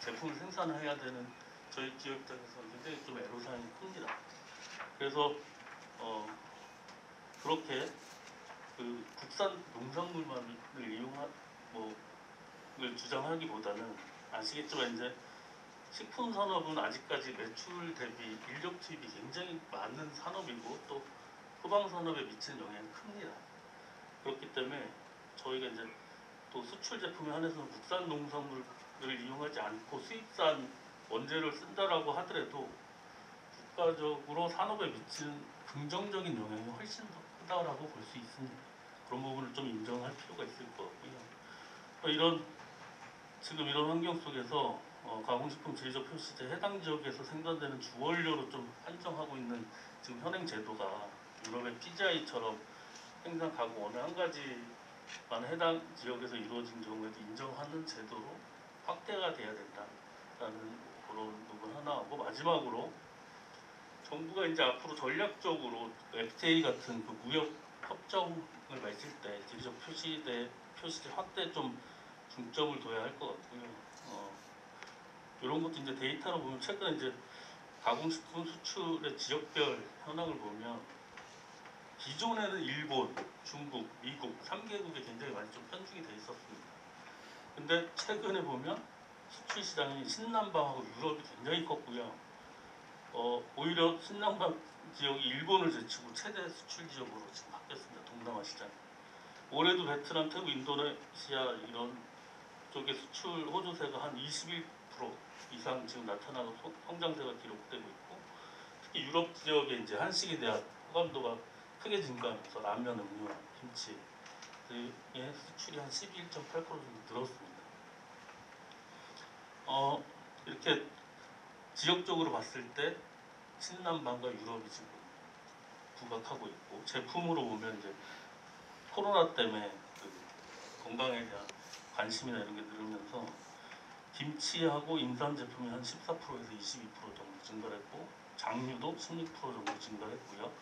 제품을 생산해야 되는 저희 기업 입장에서는 굉장히 좀 애로사항이 큽니다. 그래서 그렇게 그 국산 농산물만을 을 주장하기보다는 아시겠지만 이제 식품 산업은 아직까지 매출 대비 인력 투입이 굉장히 많은 산업이고 또 소방 산업에 미치는 영향이 큽니다. 그렇기 때문에 저희가 이제 또 수출 제품에 한해서는 국산 농산물을 이용하지 않고 수입산 원재료를 쓴다라고 하더라도 국가적으로 산업에 미치는 긍정적인 영향이 훨씬 더 크다라고 볼 수 있습니다. 그런 부분을 좀 인정할 필요가 있을 것 같고요. 지금 이런 환경 속에서 가공식품 지리적 표시제 해당 지역에서 생산되는 주원료로 좀 한정하고 있는 지금 현행 제도가 유럽의 PGI처럼 생산 가공 어느 한 가지만 해당 지역에서 이루어진 경우에도 인정하는 제도로 확대가 돼야 된다라는 그런 부분 하나 하고 마지막으로 정부가 이제 앞으로 전략적으로 FTA 같은 그 무역 협정을 맺을 때 지리적 표시제 확대 좀 중점을 둬야 할 것 같고요. 이런 것도 이제 데이터로 보면 최근에 이제 가공식품 수출의 지역별 현황을 보면 기존에는 일본, 중국, 미국 3개국에 굉장히 많이 좀 편중이 돼 있었습니다. 근데 최근에 보면 수출 시장이 신남방하고 유럽이 굉장히 컸고요. 오히려 신남방 지역이 일본을 제치고 최대 수출 지역으로 지금 바뀌었습니다. 동남아 시장. 올해도 베트남, 태국, 인도네시아 이런 쪽에 수출 호조세가 한 21% 이상 지금 나타나고 성장세가 기록되고 있고, 특히 유럽 지역에 이제 한식에 대한 호감도가 크게 증가하면서 라면, 음료, 김치 의 수출이 한 11.8% 정도 늘었습니다. 이렇게 지역적으로 봤을 때 신남방과 유럽이 지금 부각하고 있고, 제품으로 보면 이제 코로나 때문에 그 건강에 대한 관심이나 이런 게 늘으면서 김치하고 인삼 제품이 한 14%에서 22% 정도 증가했고, 장류도 16% 정도 증가했고요.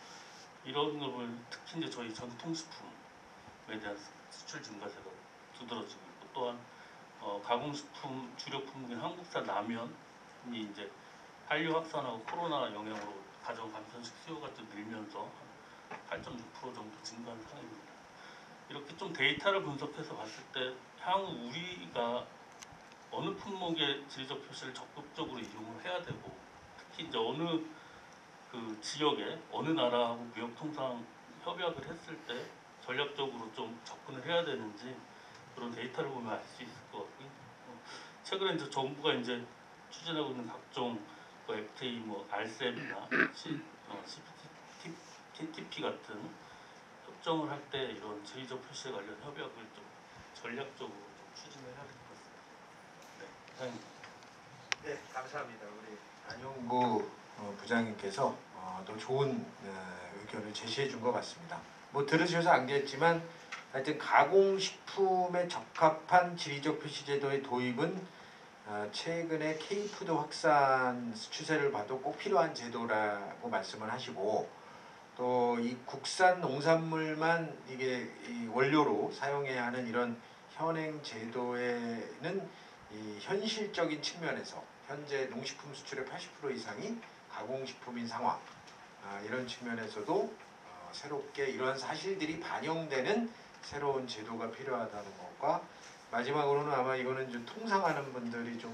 이런 것을 특히 이제 저희 전통식품에 대한 수출 증가세가 두드러지고 있고, 또한 가공식품 주력 품목인 한국산 라면이 이제 한류 확산하고 코로나 영향으로 가정 간편식 수요가 좀 늘면서 8.6% 정도 증가한 상황입니다. 이렇게 좀 데이터를 분석해서 봤을 때 향후 우리가 어느 품목의 지리적 표시를 적극적으로 이용을 해야 되고, 특히 이제 어느 그 지역에 어느 나라하고 무역 통상 협약을 했을 때 전략적으로 좀 접근을 해야 되는지 그런 데이터를 보면 알 수 있을 것 같고요. 최근에 이제 정부가 이제 추진하고 있는 각종 FTA, 뭐 RCEP이나 CPTP 같은 협정을 할 때 이런 지리적 표시에 관련 협약을 좀 전략적으로 좀 추진을 해야 될 것 같습니다. 네, 이상입니다.
네, 감사합니다. 우리 안용구 부장님께서 또 좋은 의견을 제시해 준 것 같습니다. 뭐 들으셔서 알겠지만 하여튼 가공식품에 적합한 지리적 표시 제도의 도입은 최근에 K푸드 확산 추세를 봐도 꼭 필요한 제도라고 말씀을 하시고, 또 이 국산 농산물만 이게 이 원료로 사용해야 하는 이런 현행 제도에는 이 현실적인 측면에서 현재 농식품 수출의 80% 이상이 가공식품인 상황, 이런 측면에서도 새롭게 이러한 사실들이 반영되는 새로운 제도가 필요하다는 것과, 마지막으로는 아마 이거는 좀 통상하는 분들이 좀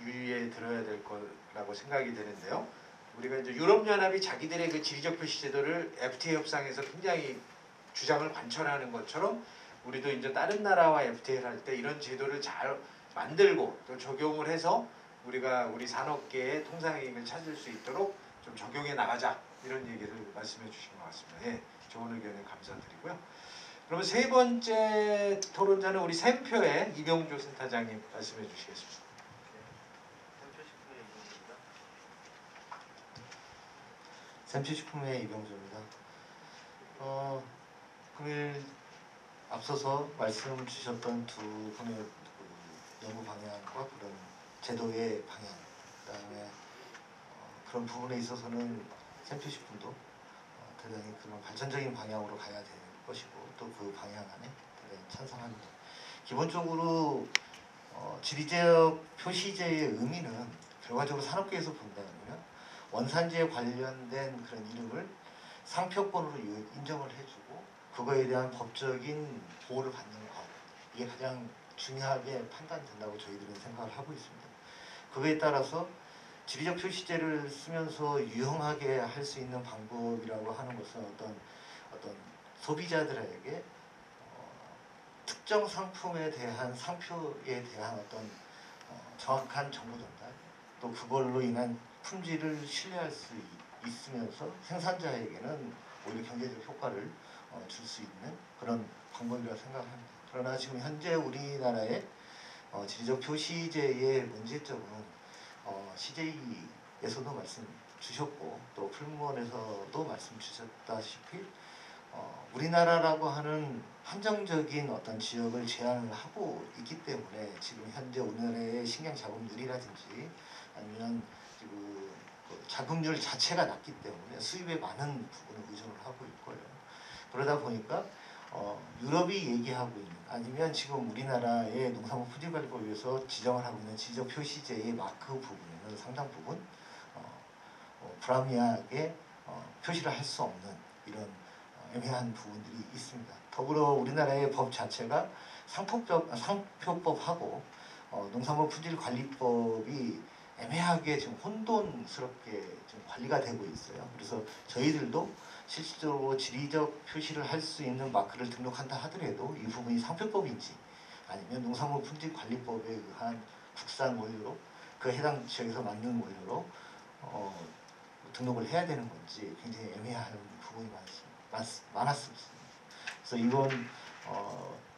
유의해 들어야 될 거라고 생각이 되는데요. 우리가 이제 유럽연합이 자기들의 그 지리적 표시 제도를 FTA 협상에서 굉장히 주장을 관철하는 것처럼, 우리도 이제 다른 나라와 FTA를 할 때 이런 제도를 잘 만들고 또 적용을 해서 우리가 우리 산업계의 통상이익을 찾을 수 있도록 좀 적용해 나가자, 이런 얘기를 말씀해 주신 것 같습니다. 예, 좋은 의견에 감사드리고요. 그러면 세 번째 토론자는 우리 샘표의 이병조 센터장님 말씀해 주시겠습니다.
샘표식품의 이병조입니다. 금일 앞서서 말씀 주셨던 두 분의 그 연구 방향과 그런 제도의 방향, 그다음에 그런 부분에 있어서는 샘표식품도 대단히 그런 발전적인 방향으로 가야 될 것이고, 또 그 방향 안에 대단히 찬성합니다. 기본적으로 지리적 표시제의 의미는 결과적으로 산업계에서 본다면 원산지에 관련된 그런 이름을 상표권으로 인정을 해주고 그거에 대한 법적인 보호를 받는 것, 이게 가장 중요하게 판단된다고 저희들은 생각을 하고 있습니다. 그거에 따라서 지리적 표시제를 쓰면서 유용하게 할 수 있는 방법이라고 하는 것은 어떤 소비자들에게 특정 상품에 대한 상표에 대한 어떤 정확한 정보 전달, 또 그걸로 인한 품질을 신뢰할 수 있으면서 생산자에게는 오히려 경제적 효과를 줄 수 있는 그런 방법이라고 생각합니다. 그러나 지금 현재 우리나라의 지리적 표시제의 문제점은 CJ에서도 말씀 주셨고 또 풀무원에서도 말씀 주셨다시피 우리나라라고 하는 한정적인 어떤 지역을 제한을 하고 있기 때문에 지금 현재 우리나라의 식량 자급률이라든지 아니면 그 자급률 자체가 낮기 때문에 수입에 많은 부분을 의존을 하고 있고요. 그러다 보니까 유럽이 얘기하고 있는, 아니면 지금 우리나라의 농산물 품질관리법에서 지정을 하고 있는 지적 표시제의 마크 부분에는 상당 부분 불합리하게 표시를 할 수 없는 이런 애매한 부분들이 있습니다. 더불어 우리나라의 법 자체가 상표법하고 농산물 품질관리법이 애매하게 지금 혼돈스럽게 지금 관리가 되고 있어요. 그래서 저희들도 실질적으로 지리적 표시를 할 수 있는 마크를 등록한다 하더라도 이 부분이 상표법인지 아니면 농산물 품질관리법에 의한 국산 원료로 그 해당 지역에서 만든 원료로 등록을 해야 되는 건지 굉장히 애매한 부분이 많았습니다. 그래서 이번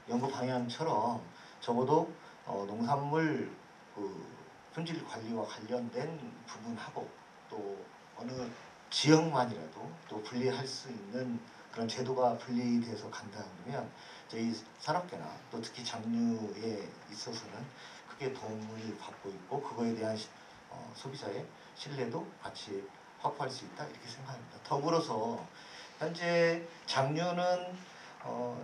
연구 방향처럼 적어도 농산물 품질 관리와 관련된 부분하고 또 어느 지역만이라도 또 분리할 수 있는 그런 제도가 분리돼서 간다 그러면 저희 산업계나 또 특히 장류에 있어서는 크게 도움을 받고 있고 그거에 대한 소비자의 신뢰도 같이 확보할 수 있다 이렇게 생각합니다. 더불어서 현재 장류는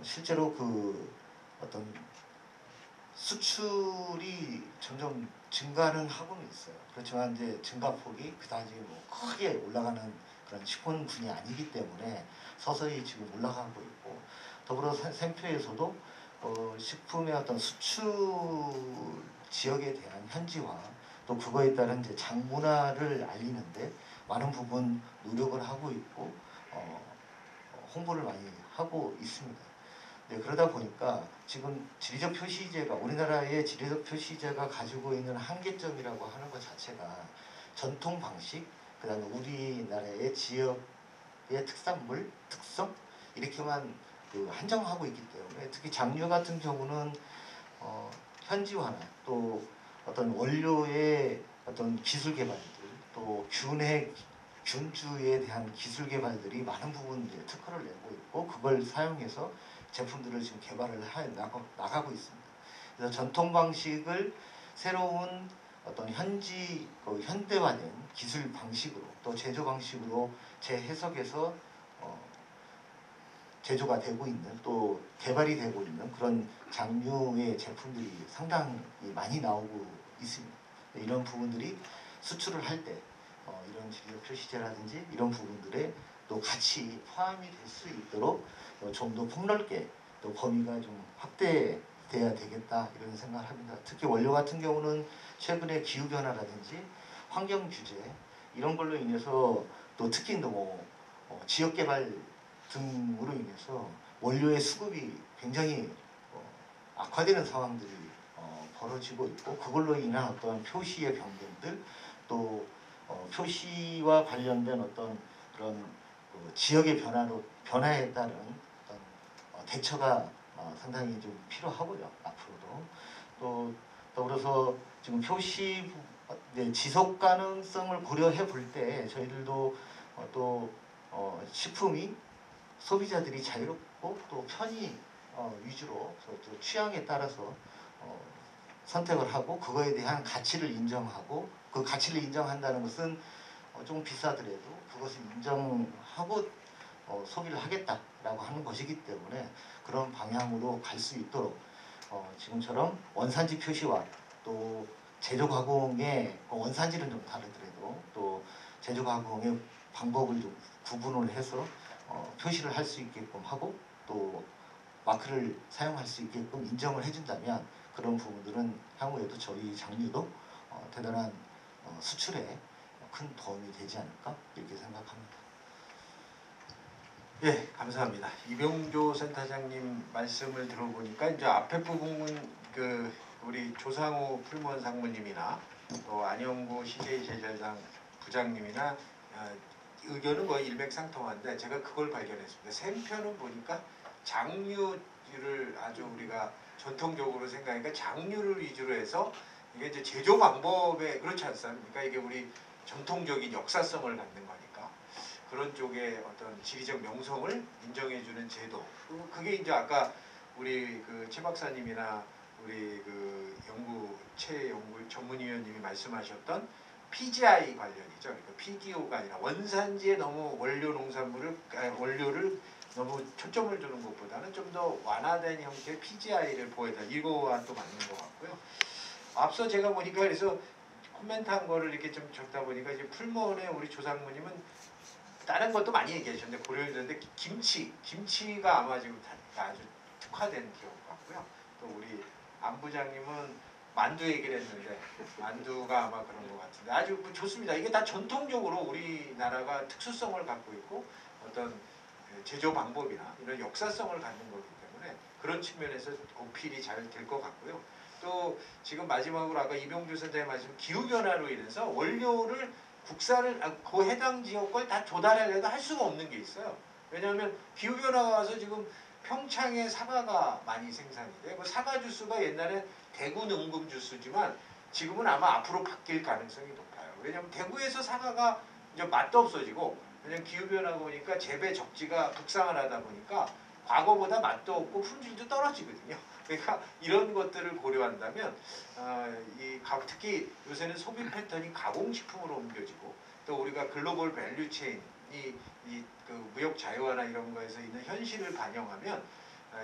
실제로 그 어떤 수출이 점점 증가는 하고는 있어요. 그렇지만 이제 증가폭이 그다지 뭐 크게 올라가는 그런 식품군이 아니기 때문에 서서히 지금 올라가고 있고 더불어 샘표에서도 식품의 어떤 수출 지역에 대한 현지화 또 그거에 따른 이제 장문화를 알리는데 많은 부분 노력을 하고 있고 홍보를 많이 하고 있습니다. 네, 그러다 보니까 지금 지리적 표시제가 우리나라의 지리적 표시제가 가지고 있는 한계점이라고 하는 것 자체가 전통 방식, 그다음에 우리나라의 지역의 특산물, 특성 이렇게만 한정하고 있기 때문에 특히 장류 같은 경우는 현지화나 또 어떤 원료의 어떤 기술 개발들 또 균주에 대한 기술 개발들이 많은 부분 이제 특허를 내고 있고 그걸 사용해서 제품들을 지금 개발을 나가고 있습니다. 그래서 전통 방식을 새로운 어떤 현대화된 기술 방식으로 또 제조 방식으로 재해석해서 제조가 되고 있는 또 개발이 되고 있는 그런 장류의 제품들이 상당히 많이 나오고 있습니다. 이런 부분들이 수출을 할 때 이런 지리적 표시제라든지 이런 부분들에 또 같이 포함이 될 수 있도록 좀 더 폭넓게 또 범위가 좀 확대돼야 되겠다 이런 생각을 합니다. 특히 원료 같은 경우는 최근에 기후 변화라든지 환경 규제 이런 걸로 인해서 또 특히 또 지역 개발 등으로 인해서 원료의 수급이 굉장히 악화되는 상황들이 벌어지고 있고 그걸로 인한 어떤 표시의 변경들 또 표시와 관련된 어떤 그런 지역의 변화에 따른 어떤 대처가 상당히 좀 필요하고요. 앞으로도 또 더불어서 지금 표시 지속 가능성을 고려해 볼 때 저희들도 또 식품이 소비자들이 자유롭고 또 편의 위주로 또 취향에 따라서 선택을 하고 그거에 대한 가치를 인정하고 그 가치를 인정한다는 것은 좀 비싸더라도 그것을 인정하고 소비를 하겠다라고 하는 것이기 때문에 그런 방향으로 갈 수 있도록 지금처럼 원산지 표시와 또 제조 가공의 원산지는 좀 다르더라도 또 제조 가공의 방법을 좀 구분을 해서 표시를 할 수 있게끔 하고 또 마크를 사용할 수 있게끔 인정을 해준다면 그런 부분들은 향후에도 저희 장류도 대단한 수출에 큰 도움이 되지 않을까 이렇게 생각합니다.
예, 감사합니다. 이병조 센터장님 말씀을 들어보니까 이제 앞에 부분은 우리 조상우 풀무원 상무님이나 또 안영구 CJ 제절당 부장님이나 의견은 거의 일맥상통한데 제가 그걸 발견했습니다. 샘표는 보니까 장류를 아주 우리가 전통적으로 생각하니까 장류를 위주로 해서 이게 이제 제조 방법에 그렇지 않습니까? 이게 우리 전통적인 역사성을 갖는 거니까 그런 쪽에 어떤 지리적 명성을 인정해주는 제도 그게 이제 아까 우리 최 박사님이나 우리 최 연구 전문위원님이 말씀하셨던 PGI 관련이죠. 그러니까 PDO가 아니라 원산지에 너무 원료를 너무 초점을 두는 것보다는 좀 더 완화된 형태의 PGI를 보여다 이거와 또 맞는 것 같고요. 앞서 제가 보니까 그래서 코멘트한 거를 이렇게 좀 적다 보니까 이제 풀무원의 우리 조상무님은 다른 것도 많이 얘기하셨는데 고려했는데 김치가 아마 지금 아주 특화된 기업 같고요. 또 우리 안 부장님은 만두 얘기를 했는데 만두가 아마 그런 것 같은데 아주 좋습니다. 이게 다 전통적으로 우리나라가 특수성을 갖고 있고 어떤 제조 방법이나 이런 역사성을 갖는 거기 때문에 그런 측면에서 어필이 잘 될 것 같고요. 또 지금 마지막으로 아까 이병주 선생님 말씀 기후변화로 인해서 원료를 국산을 그 해당 지역 걸 다 조달하려도 할 수가 없는 게 있어요. 왜냐하면 기후변화가 와서 지금 평창에 사과가 많이 생산이 돼. 그 사과 주스가 옛날에 대구 능금 주스지만 지금은 아마 앞으로 바뀔 가능성이 높아요. 왜냐하면 대구에서 사과가 이제 맛도 없어지고 왜냐면 기후변화가 오니까 재배 적지가 북상하다 보니까 과거보다 맛도 없고 품질도 떨어지거든요. 그러니까 이런 것들을 고려한다면 특히 요새는 소비 패턴이 가공식품으로 옮겨지고 또 우리가 글로벌 밸류 체인이 그 무역 자유화나 이런 거에서 있는 현실을 반영하면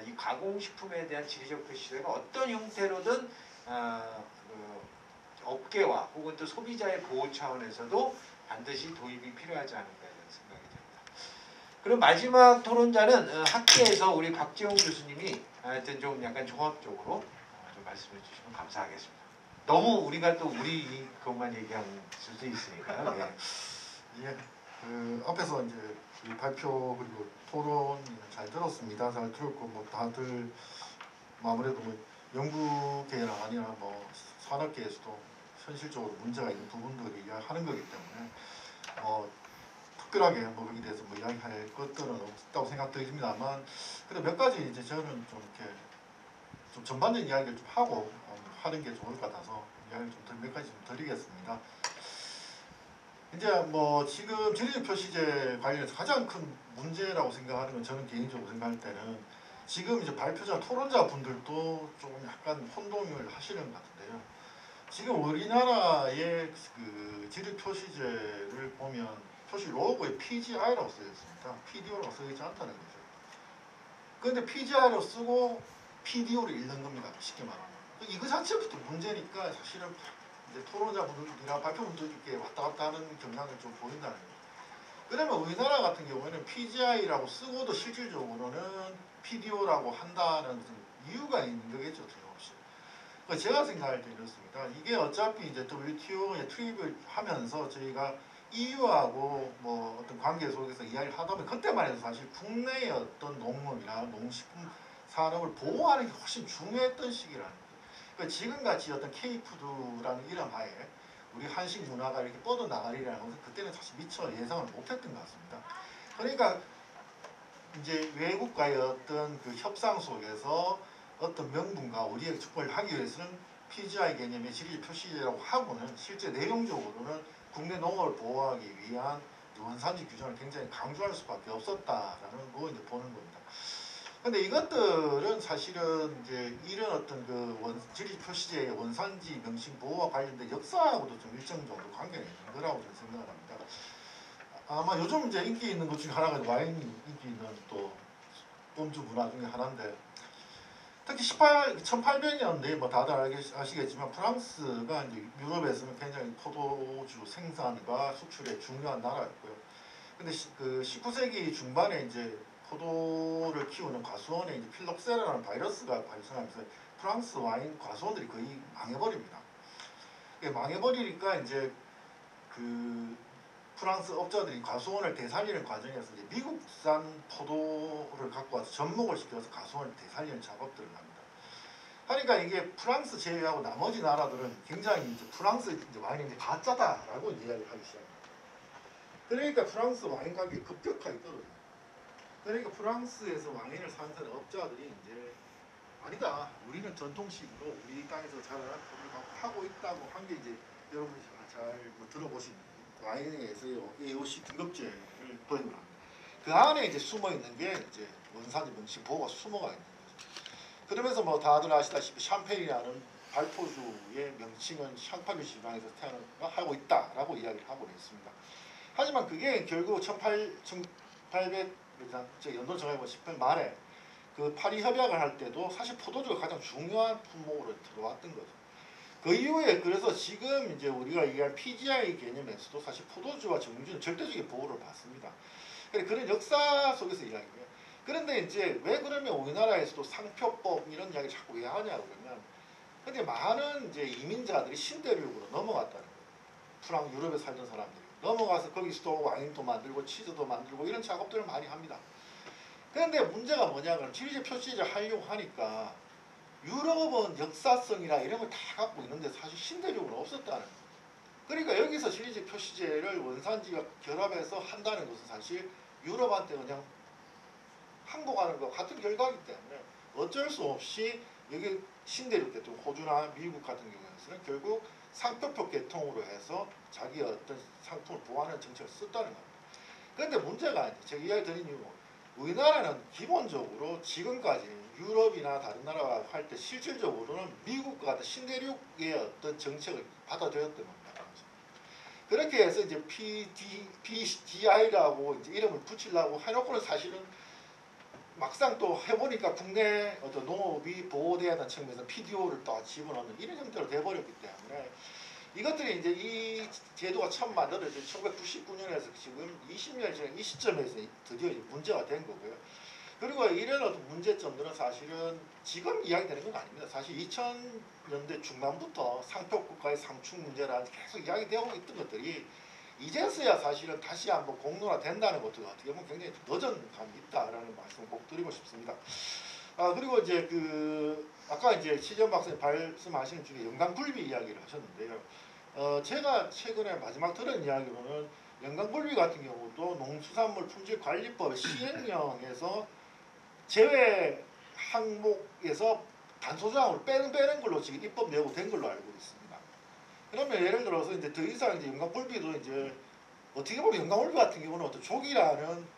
이 가공식품에 대한 지리적 표시제가 어떤 형태로든 그 업계와 혹은 또 소비자의 보호 차원에서도 반드시 도입이 필요하지 않을까 이런 생각이 듭니다. 그럼 마지막 토론자는 학계에서 우리 박지용 교수님이 하여튼 좀 약간 종합적으로 좀 말씀해 주시면 감사하겠습니다. 너무 우리가 또 우리 그것만 얘기할 수도 있으니까요. 예.
예, 그 앞에서 이제 이 발표 그리고 토론 잘 들었습니다. 잘 들었고 뭐 다들 아무래도 뭐 연구계나 아니나 뭐 산업계에서도 현실적으로 문제가 있는 부분들을 이야기하는 거기 때문에 특별하게 뭐 거기에 대해서 뭐 이야기할 것들은 없다고 생각드립니다만 그래도 몇 가지 이제 저는 좀 이렇게 좀 전반적인 이야기를 좀 하고 하는 게 좋을 것 같아서 이야기를 좀 몇 가지 좀 드리겠습니다. 이제 뭐 지금 지리적 표시제 관련해서 가장 큰 문제라고 생각하는 건 저는 개인적으로 생각할 때는 지금 이제 발표자 토론자 분들도 좀 약간 혼동을 하시는 것 같은데요. 지금 우리나라의 그 지리적 표시제를 보면 표시 로고에 PGI라고 쓰여 있습니다. PDO라고 쓰여 있지 않다는 거죠. 그런데 PGI로 쓰고 PDO를 읽는 겁니다. 쉽게 말하면. 이거 자체부터 문제니까 사실은 이제 토론자분들이나 발표분들이 이렇게 왔다 갔다 하는 경향을 좀 보인다는 거예요. 그러면 우리나라 같은 경우에는 PGI라고 쓰고도 실질적으로는 PDO라고 한다는 이유가 있는 거겠죠, 틀림없이. 그러니까 제가 생각할 때 이렇습니다. 이게 어차피 이제 WTO에 투입을 하면서 저희가 EU하고 뭐 어떤 관계 속에서 이야기를 하다 보면 그때만 해도 사실 국내의 어떤 농업이나 농식품 산업을 보호하는 게 훨씬 중요했던 시기라는 거예요. 그러니까 지금같이 어떤 K푸드라는 이름 하에 우리 한식 문화가 이렇게 뻗어나가리라는 것은 그때는 사실 미처 예상을 못했던 것 같습니다. 그러니까 이제 외국과의 어떤 그 협상 속에서 어떤 명분과 우리의 축복을 하기 위해서는 PGI 개념의 지리적 표시제라고 하고는 실제 내용적으로는 국내 농업을 보호하기 위한 원산지 규정을 굉장히 강조할 수밖에 없었다라는 거 이제 보는 겁니다. 근데 이것들은 사실은 이제 이런 어떤 그 지리적 표시제의 원산지 명칭 보호와 관련된 역사하고도 좀 일정 정도 관계가 있는 거라고 저는 생각을 합니다. 아마 요즘 이제 인기 있는 것 중에 하나가 와인이 인기 있는 또 음주 문화 중에 하나인데 특히 1800년대 뭐 다들 아시겠지만 프랑스가 이제 유럽에서는 굉장히 포도주 생산과 수출에 중요한 나라였고요. 근데 그 19세기 중반에 이제 포도를 키우는 과수원에 이제 필록세라는 바이러스가 발생하면서 프랑스 와인 과수원들이 거의 망해버립니다. 망해버리니까 이제 그 프랑스 업자들이 과수원을 되살리는 과정에서 이제 미국산 포도를 갖고 와서 접목을 시켜서 과수원을 되살리는 작업들을 합니다. 그러니까 이게 프랑스 제외하고 나머지 나라들은 굉장히 이제 프랑스 이제 와인이 이제 가짜다라고 이야기를 하기 시작합니다. 그러니까 프랑스 와인 가격이 급격하게 떨어져요. 그러니까 프랑스에서 와인을 사는 업자들이 이제 아니다. 우리는 전통식으로 우리 땅에서 자라난 포도를 하고 있다고 한 게 이제 여러분이 잘 들어보신 와인에서의 AOC 등급제를 도입을 합니다. 그 안에 이제 숨어 있는 게 이제 원산지 명칭 보호가 숨어가 있는 거죠. 그러면서 뭐 다들 아시다시피 샴페인이라는 발포주의 명칭은 샹파뉴 지방에서 태어나고 있다라고 이야기를 하고 있습니다. 하지만 그게 결국 1800 연도 정해보면 10편 말에 그 파리 협약을 할 때도 사실 포도주가 가장 중요한 품목으로 들어왔던 거죠.
그 이후에 그래서 지금 이제 우리가 얘기한 PGI 개념에서도 사실 포도주와 정유주는 절대적인 보호를 받습니다. 그런 역사 속에서 이야기해요. 그런데 이제 왜 그러면 우리나라에서도 상표법 이런 이야기 자꾸 왜 하냐 그러면 근데 많은 이제 이민자들이 신대륙으로 넘어갔다는 거예요. 프랑 유럽에 살던 사람들이 넘어가서 거기서도 와인도 만들고 치즈도 만들고 이런 작업들을 많이 합니다. 그런데 문제가 뭐냐 그러면 지리적 표시제를 하려고 하니까 유럽은 역사성이나 이런 걸 다 갖고 있는데 사실 신대륙은 없었다는 거예요. 그러니까 여기서 지리적 표시제를 원산지와 결합해서 한다는 것은 사실 유럽한테 그냥 항복하는 것 같은 결과이기 때문에 어쩔 수 없이 여기 신대륙 대통 호주나 미국 같은 경우에는 결국 상표법 개통으로 해서 자기의 어떤 상품을 보호하는 정책을 썼다는 겁니다. 그런데 문제가 제가 이야기 드린 이유 우리나라는 기본적으로 지금까지 유럽이나 다른 나라와 할 때 실질적으로는 미국과 같은 신대륙의 어떤 정책을 받아들였던 겁니다. 그렇게 해서 이제 PDI라고 이제 이름을 붙이려고 해놓고는 사실은 막상 또 해보니까 국내 어떤 농업이 보호돼야 하는 측면에서 PDO를 또 집어넣는 이런 형태로 돼버렸기 때문에 이것들이 이제 이 제도가 처음 만들어진 1999년에서 지금 20년 지난 이 시점에서 드디어 문제가 된 거고요. 그리고 이런 어떤 문제점들은 사실은 지금 이야기되는 건 아닙니다. 사실 2000년대 중반부터 상표국가의 상충 문제라는 계속 이야기되고 있던 것들이 이제서야 사실은 다시 한번 공론화된다는 것도 어떻게 보면 굉장히 늦은 감이 있다라는 말씀을 꼭 드리고 싶습니다. 그리고 이제 아까 이제 시전 박사님 말씀하시는 중에 연강불비 이야기를 하셨는데요. 제가 최근에 마지막 들은 이야기로는 연강불비 같은 경우도 농수산물 품질관리법 시행령에서 제외 항목에서 단소조항을 빼는 걸로 지금 입법 예고된 걸로 알고 있습니다. 그러면 예를 들어서 이제 더 이상 이제 연강불비도 이제 어떻게 보면 연강불비 같은 경우는 어떤 족이라는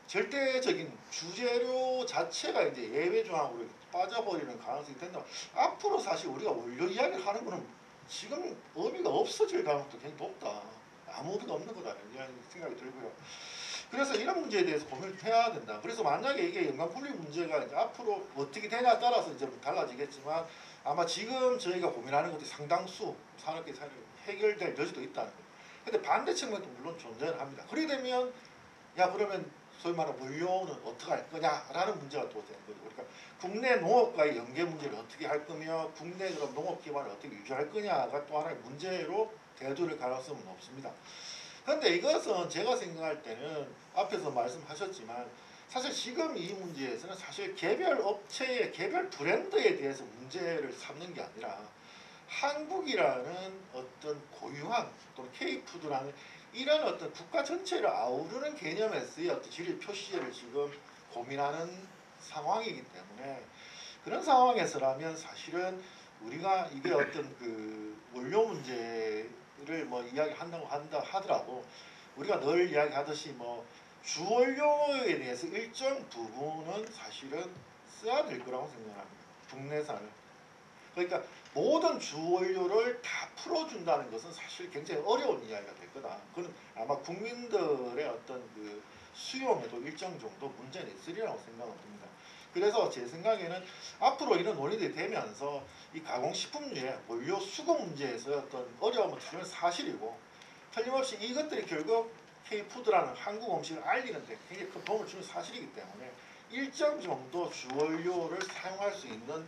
절대적인 주재료 자체가 이제 예외 조항으로 빠져버리는 가능성이 된다. 앞으로 사실 우리가 원료 이야기를 하는 거는 지금 의미가 없어질 가능성도 굉장히 높다. 아무 의미가 없는 거다 이런 생각이 들고요. 그래서 이런 문제에 대해서 고민을 해야 된다. 그래서 만약에 이게 연강불비 문제가 이제 앞으로 어떻게 되냐에 따라서 이제 달라지겠지만 아마 지금 저희가 고민하는 것들이 상당수 산업계 사례로 해결될 여지도 있다는 거예요. 근데 반대 측면도 물론 존재를 합니다. 그렇게 되면 야 그러면 소위 말하는 원료는 어떻게 할 거냐라는 문제가 또 되는 거죠. 그러니까 국내 농업과의 연계 문제를 어떻게 할 거며 국내 그런 농업 기반을 어떻게 유지할 거냐가 또 하나의 문제로 대두될 가능성은 없습니다. 그런데 이것은 제가 생각할 때는 앞에서 말씀하셨지만 사실 지금 이 문제에서는 사실 개별 업체의 개별 브랜드에 대해서 문제를 삼는 게 아니라 한국이라는 어떤 고유한 또는 K푸드라는 이런 어떤 국가 전체를 아우르는 개념에서의 어떤 지리 표시제를 지금 고민하는 상황이기 때문에 그런 상황에서라면 사실은 우리가 이게 어떤 원료 문제를 뭐 이야기한다고 하더라도 우리가 늘 이야기하듯이 뭐 주원료에 대해서 일정 부분은 사실은 써야 될 거라고 생각합니다. 국내산을. 그러니까 모든 주원료를 다 풀어준다는 것은 사실 굉장히 어려운 이야기가 될 거다. 그건 아마 국민들의 어떤 수용에도 일정 정도 문제는 있으리라고 생각을 듭니다. 그래서 제 생각에는 앞으로 이런 논의들이 되면서 이 가공식품류의 원료 수급 문제에서 어떤 어려움은 틀림없이 사실이고 틀림없이 이것들이 결국 K푸드라는 한국 음식을 알리는데 굉장히 큰 도움을 주는 사실이기 때문에 일정 정도 주원료를 사용할 수 있는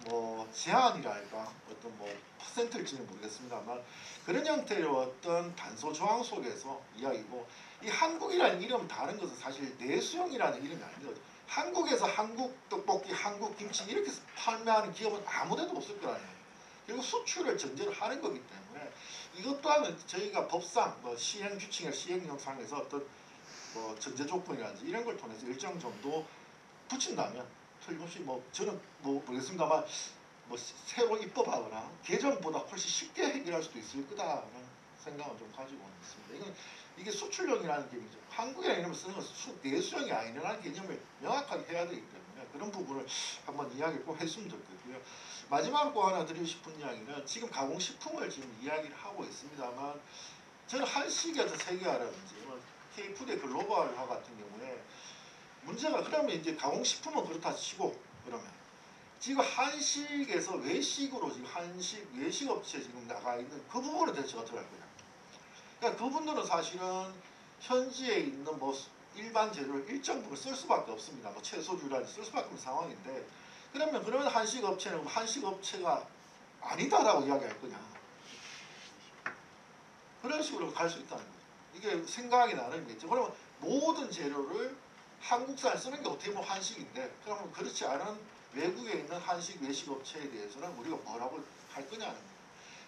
뭐 제한이랄까 어떤 뭐 퍼센트일지는 모르겠습니다만 그런 형태의 어떤 단서 조항 속에서 이야기고 이 한국이라는 이름 다른 것은 사실 내수용이라는 이름이 아니거든요. 한국에서 한국 떡볶이, 한국 김치 이렇게 판매하는 기업은 아무데도 없을 거라는 거예요. 그리고 수출을 전제로 하는 거기 때문에 이것 또한 저희가 법상 뭐 시행 규칙이나 시행령상에서 어떤 뭐 전제 조건이라든지 이런 걸 통해서 일정 정도 붙인다면 틀림없이 뭐 저는 뭐 모르겠습니다만 뭐 새로 입법하거나 개정보다 훨씬 쉽게 해결할 수도 있을 거다라는 생각을 좀 가지고 있습니다. 이게 수출용이라는 개념이죠. 한국이라는 이름을 쓰는 것은 내수용이 아니라는 개념을 명확하게 해야 되기 때문에 그런 부분을 한번 이야기를 꼭 했으면 좋겠고요. 마지막으로 꼭 하나 드리고 싶은 이야기는 지금 가공식품을 지금 이야기를 하고 있습니다만 저는 한식에서 세계화라든지 K푸드의 글로벌화 같은 경우에 문제가 그러면 이제 가공식품은 그렇다 치고 그러면 지금 한식에서 외식으로 지금 한식 외식 업체 지금 나가 있는 그 부분에 대해서 제가 들어갈 거예요. 그러니까 그분들은 사실은 현지에 있는 뭐 일반 재료를 일정 부분 쓸 수밖에 없습니다. 뭐 채소류라든지 쓸 수밖에 없는 상황인데 그러면 한식 업체는 한식 업체가 아니다라고 이야기할 거냐? 그런 식으로 갈 수 있다는 거죠. 이게 생각이 나는 게 있죠. 그러면 모든 재료를 한국산을 쓰는 게 어떻게 보면 한식인데 그러면 그렇지 않은 외국에 있는 한식 외식 업체에 대해서는 우리가 뭐라고 할 거냐는 거예요.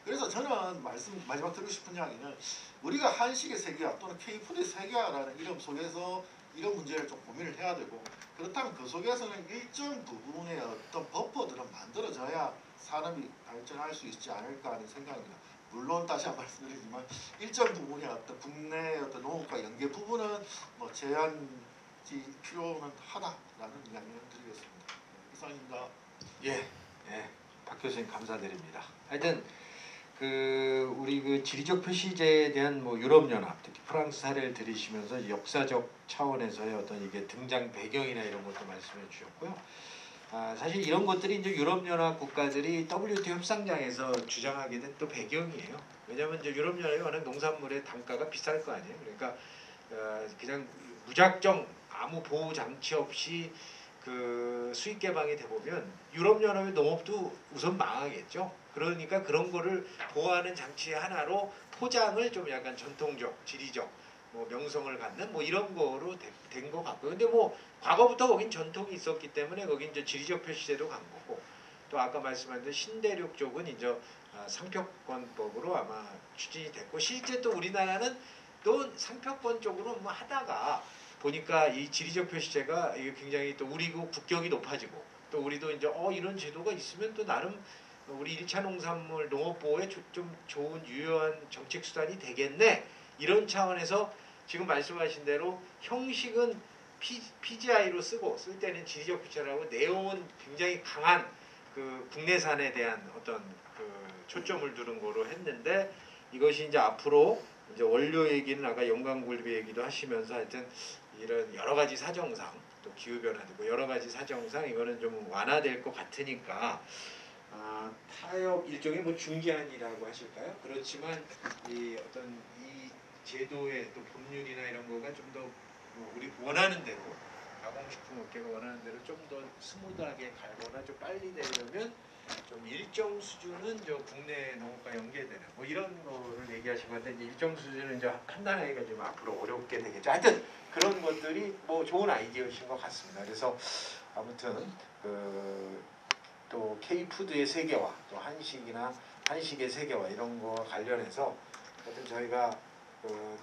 그래서 저는 마지막 드리고 싶은 이야기는 우리가 한식의 세계화 또는 K푸드의 세계화라는 이름 속에서 이런 문제를 좀 고민을 해야 되고 그렇다면 그 속에서는 일정 부분의 어떤 버퍼들은 만들어져야 산업이 발전할 수 있지 않을까 하는 생각입니다. 물론 다시 한번 말씀드리지만 일정 부분의 어떤 국내 어떤 농업과 연계 부분은 뭐 제한이 필요는 하다라는 이야기를 드리겠습니다. 이상입니다.
예, 박 교수님 감사드립니다. 하여튼 우리 그 지리적 표시제에 대한 뭐 유럽연합, 특히 프랑스 사례를 들으시면서 역사적 차원에서의 어떤 이게 등장 배경이나 이런 것도 말씀해 주셨고요. 사실 이런 것들이 이제 유럽연합 국가들이 WTO 협상장에서 주장하게 된 또 배경이에요. 왜냐하면 이제 유럽연합이 워낙 농산물의 단가가 비쌀 거 아니에요. 그러니까 그냥 무작정 아무 보호 장치 없이 그 수익 개방이 돼 보면 유럽연합의 농업도 우선 망하겠죠. 그러니까 그런 거를 보호하는 장치 하나로 포장을 좀 약간 전통적, 지리적 뭐 명성을 갖는 뭐 이런 거로 된 것 같고요. 근데 뭐 과거부터 거긴 전통이 있었기 때문에 거긴 이제 지리적 표시제도 간 거고 또 아까 말씀하신 신대륙 쪽은 이제 상표권법으로 아마 추진이 됐고 실제 또 우리나라는 또 상표권 쪽으로 뭐 하다가 보니까 이 지리적 표시제가 이게 굉장히 또 우리 국격이 높아지고 또 우리도 이제 이런 제도가 있으면 또 나름 우리 1차 농산물 농업 보호에 좀 좋은 유효한 정책 수단이 되겠네 이런 차원에서 지금 말씀하신 대로 형식은 PGI로 쓰고 쓸 때는 지리적 표시라고 내용은 굉장히 강한 그 국내산에 대한 어떤 그 초점을 두는 거로 했는데 이것이 이제 앞으로 이제 원료 얘기는 아까 영광굴비 얘기도 하시면서 하여튼 이런 여러 가지 사정상 또 기후 변화도 여러 가지 사정상 이거는 좀 완화될 것 같으니까 타협 일종의 뭐 중기한이라고 하실까요? 그렇지만 이 어떤 이 제도의 또 법률이나 이런 거가 좀 더 우리 원하는 대로 가공식품 업계가 원하는 대로 좀 더 스무드하게 갈거나 좀 빨리 되려면 좀 일정 수준은 저 국내 농업과 연계되는 뭐 이런 거를 얘기하신 건데 이제 일정 수준은 이제 판단하기가 좀 앞으로 어렵게 되겠죠. 하여튼 그런 것들이 뭐 좋은 아이디어이신 것 같습니다. 그래서 아무튼 또 K푸드의 세계화, 또 한식의 세계화 이런 거와 관련해서 하여튼 저희가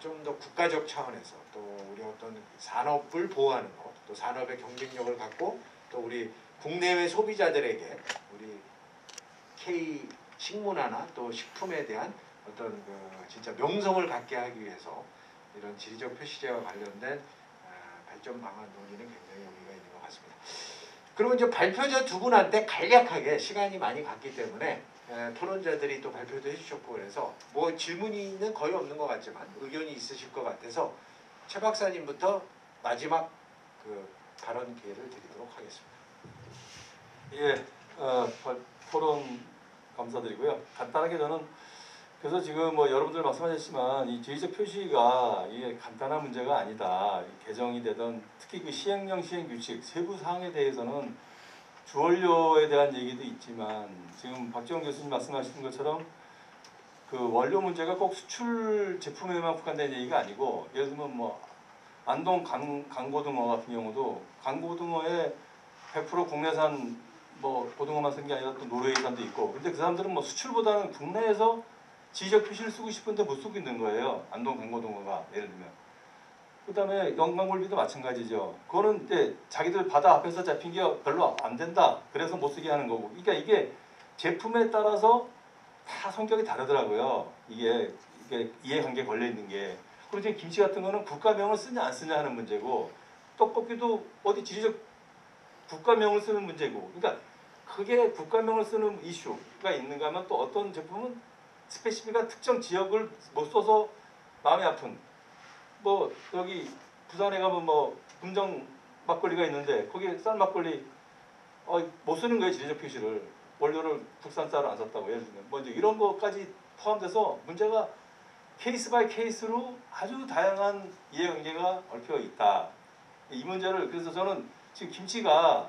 좀 더 국가적 차원에서 또 우리 어떤 산업을 보호하는 것, 또 산업의 경쟁력을 갖고 또 우리 국내외 소비자들에게 우리 K 식문화나 또 식품에 대한 어떤 진짜 명성을 갖게 하기 위해서 이런 지리적 표시제와 관련된 발전 방안 논의는 굉장히 의미가 있는 것 같습니다. 그리고 이제 발표자 두 분한테 간략하게 시간이 많이 갔기 때문에 토론자들이 또 발표도 해주셨고 그래서 뭐 질문이는 거의 없는 것 같지만 의견이 있으실 것 같아서 최 박사님부터 마지막 발언 기회를 드리도록 하겠습니다.
예, 토론 감사드리고요. 간단하게 저는 그래서 지금 뭐 여러분들 말씀하셨지만 이 지리적 표시가 이게 간단한 문제가 아니다. 개정이 되던 특히 그 시행령 시행규칙 세부 사항에 대해서는 주원료에 대한 얘기도 있지만 지금 박지원 교수님 말씀하신 것처럼 그 원료 문제가 꼭 수출 제품에만 국한된 얘기가 아니고 예를 들면 뭐 안동 강고등어 같은 경우도 강고등어에 100% 국내산 뭐 고등어만 쓴 게 아니라 또 노르웨이산도 있고 근데 그 사람들은 뭐 수출보다는 국내에서 지리적 표시를 쓰고 싶은데 못 쓰고 있는 거예요. 안동 강고등어가 예를 들면. 그 다음에 영광굴비도 마찬가지죠. 그거는 이제 자기들 바다 앞에서 잡힌 게 별로 안 된다. 그래서 못 쓰게 하는 거고. 그러니까 이게 제품에 따라서 다 성격이 다르더라고요. 이게 이해관계 걸려 있는 게. 그리고 지금 김치 같은 거는 국가명을 쓰냐 안 쓰냐 하는 문제고 떡볶이도 어디 지리적 국가명을 쓰는 문제고. 그러니까 그게 국가명을 쓰는 이슈가 있는가 하면 또 어떤 제품은 스페시피가 특정 지역을 못 써서 마음이 아픈 뭐 여기 부산에 가면 뭐 금정 막걸리가 있는데 거기에 쌀 막걸리 못 쓰는 거예요. 지리적 표시를. 원료를 국산쌀을 안 샀다고 예를 들면 뭐 이제 이런 것까지 포함돼서 문제가 케이스 바이 케이스로 아주 다양한 이해관계가 얽혀 있다. 이 문제를 그래서 저는 지금 김치가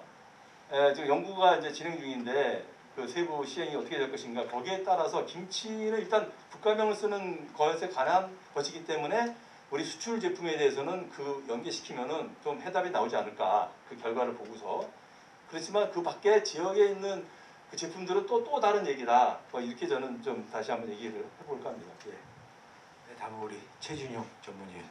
지금 연구가 이제 진행 중인데 그 세부 시행이 어떻게 될 것인가 거기에 따라서 김치는 일단 국가명을 쓰는 것에 관한 것이기 때문에 우리 수출 제품에 대해서는 그 연계시키면은 좀 해답이 나오지 않을까 그 결과를 보고서 그렇지만 그 밖에 지역에 있는 그 제품들은 또 다른 얘기다. 뭐 이렇게 저는 좀 다시 한번 얘기를 해볼까 합니다. 예.
네, 다음 우리 최준용 전문위원.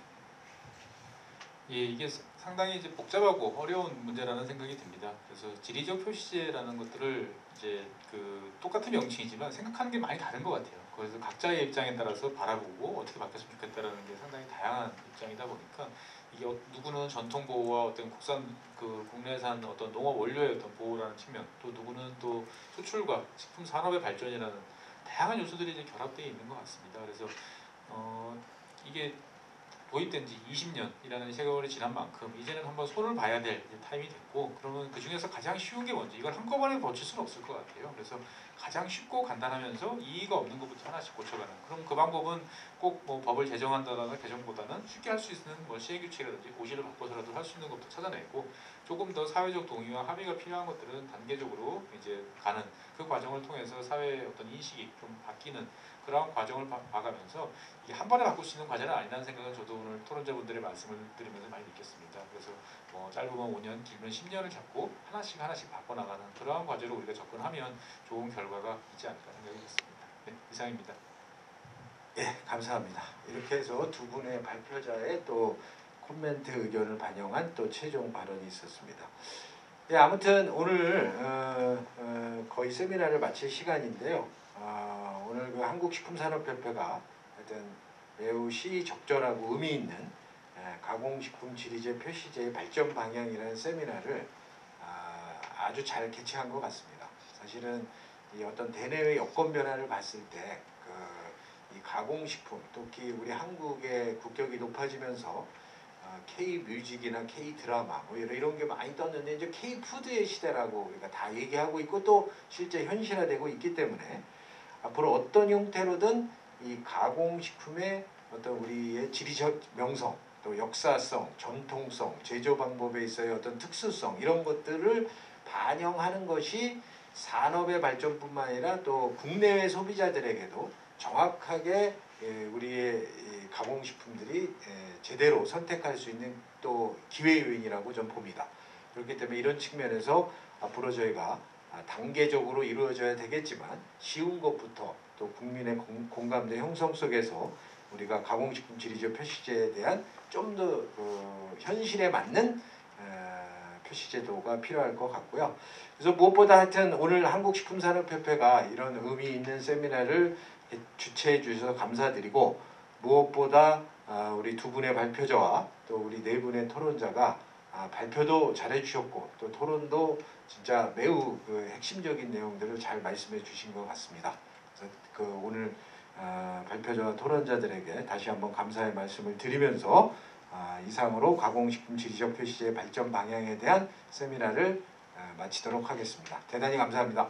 예, 이게 상당히 이제 복잡하고 어려운 문제라는 생각이 듭니다. 그래서 지리적 표시제라는 것들을 이제 그 똑같은 명칭이지만 생각하는 게 많이 다른 것 같아요. 그래서 각자의 입장에 따라서 바라보고 어떻게 바뀌었으면 좋겠다라는 게 상당히 다양한 입장이다 보니까 이게 누구는 전통 보호와 어떤 국내산 어떤 농업 원료의 어떤 보호라는 측면, 또 누구는 또 수출과 식품 산업의 발전이라는 다양한 요소들이 이제 결합되어 있는 것 같습니다. 그래서 이게 도입된 지 20년이라는 세월이 지난 만큼 이제는 한번 손을 봐야 될 타임이 됐고, 그러면 그 중에서 가장 쉬운 게 뭔지, 이걸 한꺼번에 고칠 수는 없을 것 같아요. 그래서 가장 쉽고 간단하면서 이의가 없는 것부터 하나씩 고쳐가는, 그럼 그 방법은 꼭 뭐 법을 제정한다거나 개정보다는 쉽게 할 수 있는 뭐 시행규칙이라든지 고시를 바꿔서라도 할 수 있는 것부터 찾아내고, 조금 더 사회적 동의와 합의가 필요한 것들은 단계적으로 이제 가는 그 과정을 통해서 사회의 어떤 인식이 좀 바뀌는 그런 과정을 봐가면서 이게 한 번에 바꿀 수 있는 과제는 아니라는 생각은 저도 오늘 토론자분들의 말씀을 들으면서 많이 느꼈습니다. 그래서 뭐 짧으면 5년, 길면 10년을 잡고 하나씩 바꿔나가는 그러한 과제로 우리가 접근하면 좋은 결과가 있지 않을까 생각이 듭니다. 네, 이상입니다.
예, 감사합니다. 이렇게 해서 두 분의 발표자의 또 코멘트 의견을 반영한 또 최종 발언이 있었습니다. 예, 아무튼 오늘 거의 세미나를 마칠 시간인데요. 오늘 그 한국식품산업협회가 하여튼 매우 시적절하고 의미 있는 가공식품 지리제 표시제의 발전 방향이라는 세미나를 아주 잘 개최한 것 같습니다. 사실은 이 어떤 대내외 여건 변화를 봤을 때 이 가공식품, 특히 우리 한국의 국격이 높아지면서 K-뮤직이나 K-드라마 뭐 이런 게 많이 떴는데 이제 K-푸드의 시대라고 우리가 다 얘기하고 있고 또 실제 현실화되고 있기 때문에 앞으로 어떤 형태로든 이 가공식품의 어떤 우리의 지리적 명성, 또 역사성, 전통성, 제조 방법에 있어의 어떤 특수성 이런 것들을 반영하는 것이 산업의 발전뿐만 아니라 또 국내외 소비자들에게도 정확하게 우리의 가공식품들이 제대로 선택할 수 있는 또 기회 요인이라고 좀 봅니다. 그렇기 때문에 이런 측면에서 앞으로 저희가 단계적으로 이루어져야 되겠지만 쉬운 것부터 또 국민의 공감대 형성 속에서 우리가 가공식품 지리적 표시제에 대한 좀 더 현실에 맞는 표시제도가 필요할 것 같고요. 그래서 무엇보다 하여튼 오늘 한국식품산업협회가 이런 의미 있는 세미나를 주최해 주셔서 감사드리고, 무엇보다 우리 두 분의 발표자와 또 우리 네 분의 토론자가 발표도 잘해 주셨고 또 토론도 진짜 매우 핵심적인 내용들을 잘 말씀해 주신 것 같습니다. 그래서 오늘 발표자와 토론자들에게 다시 한번 감사의 말씀을 드리면서 이상으로 가공식품 지리적 표시제의 발전 방향에 대한 세미나를 마치도록 하겠습니다. 대단히 감사합니다.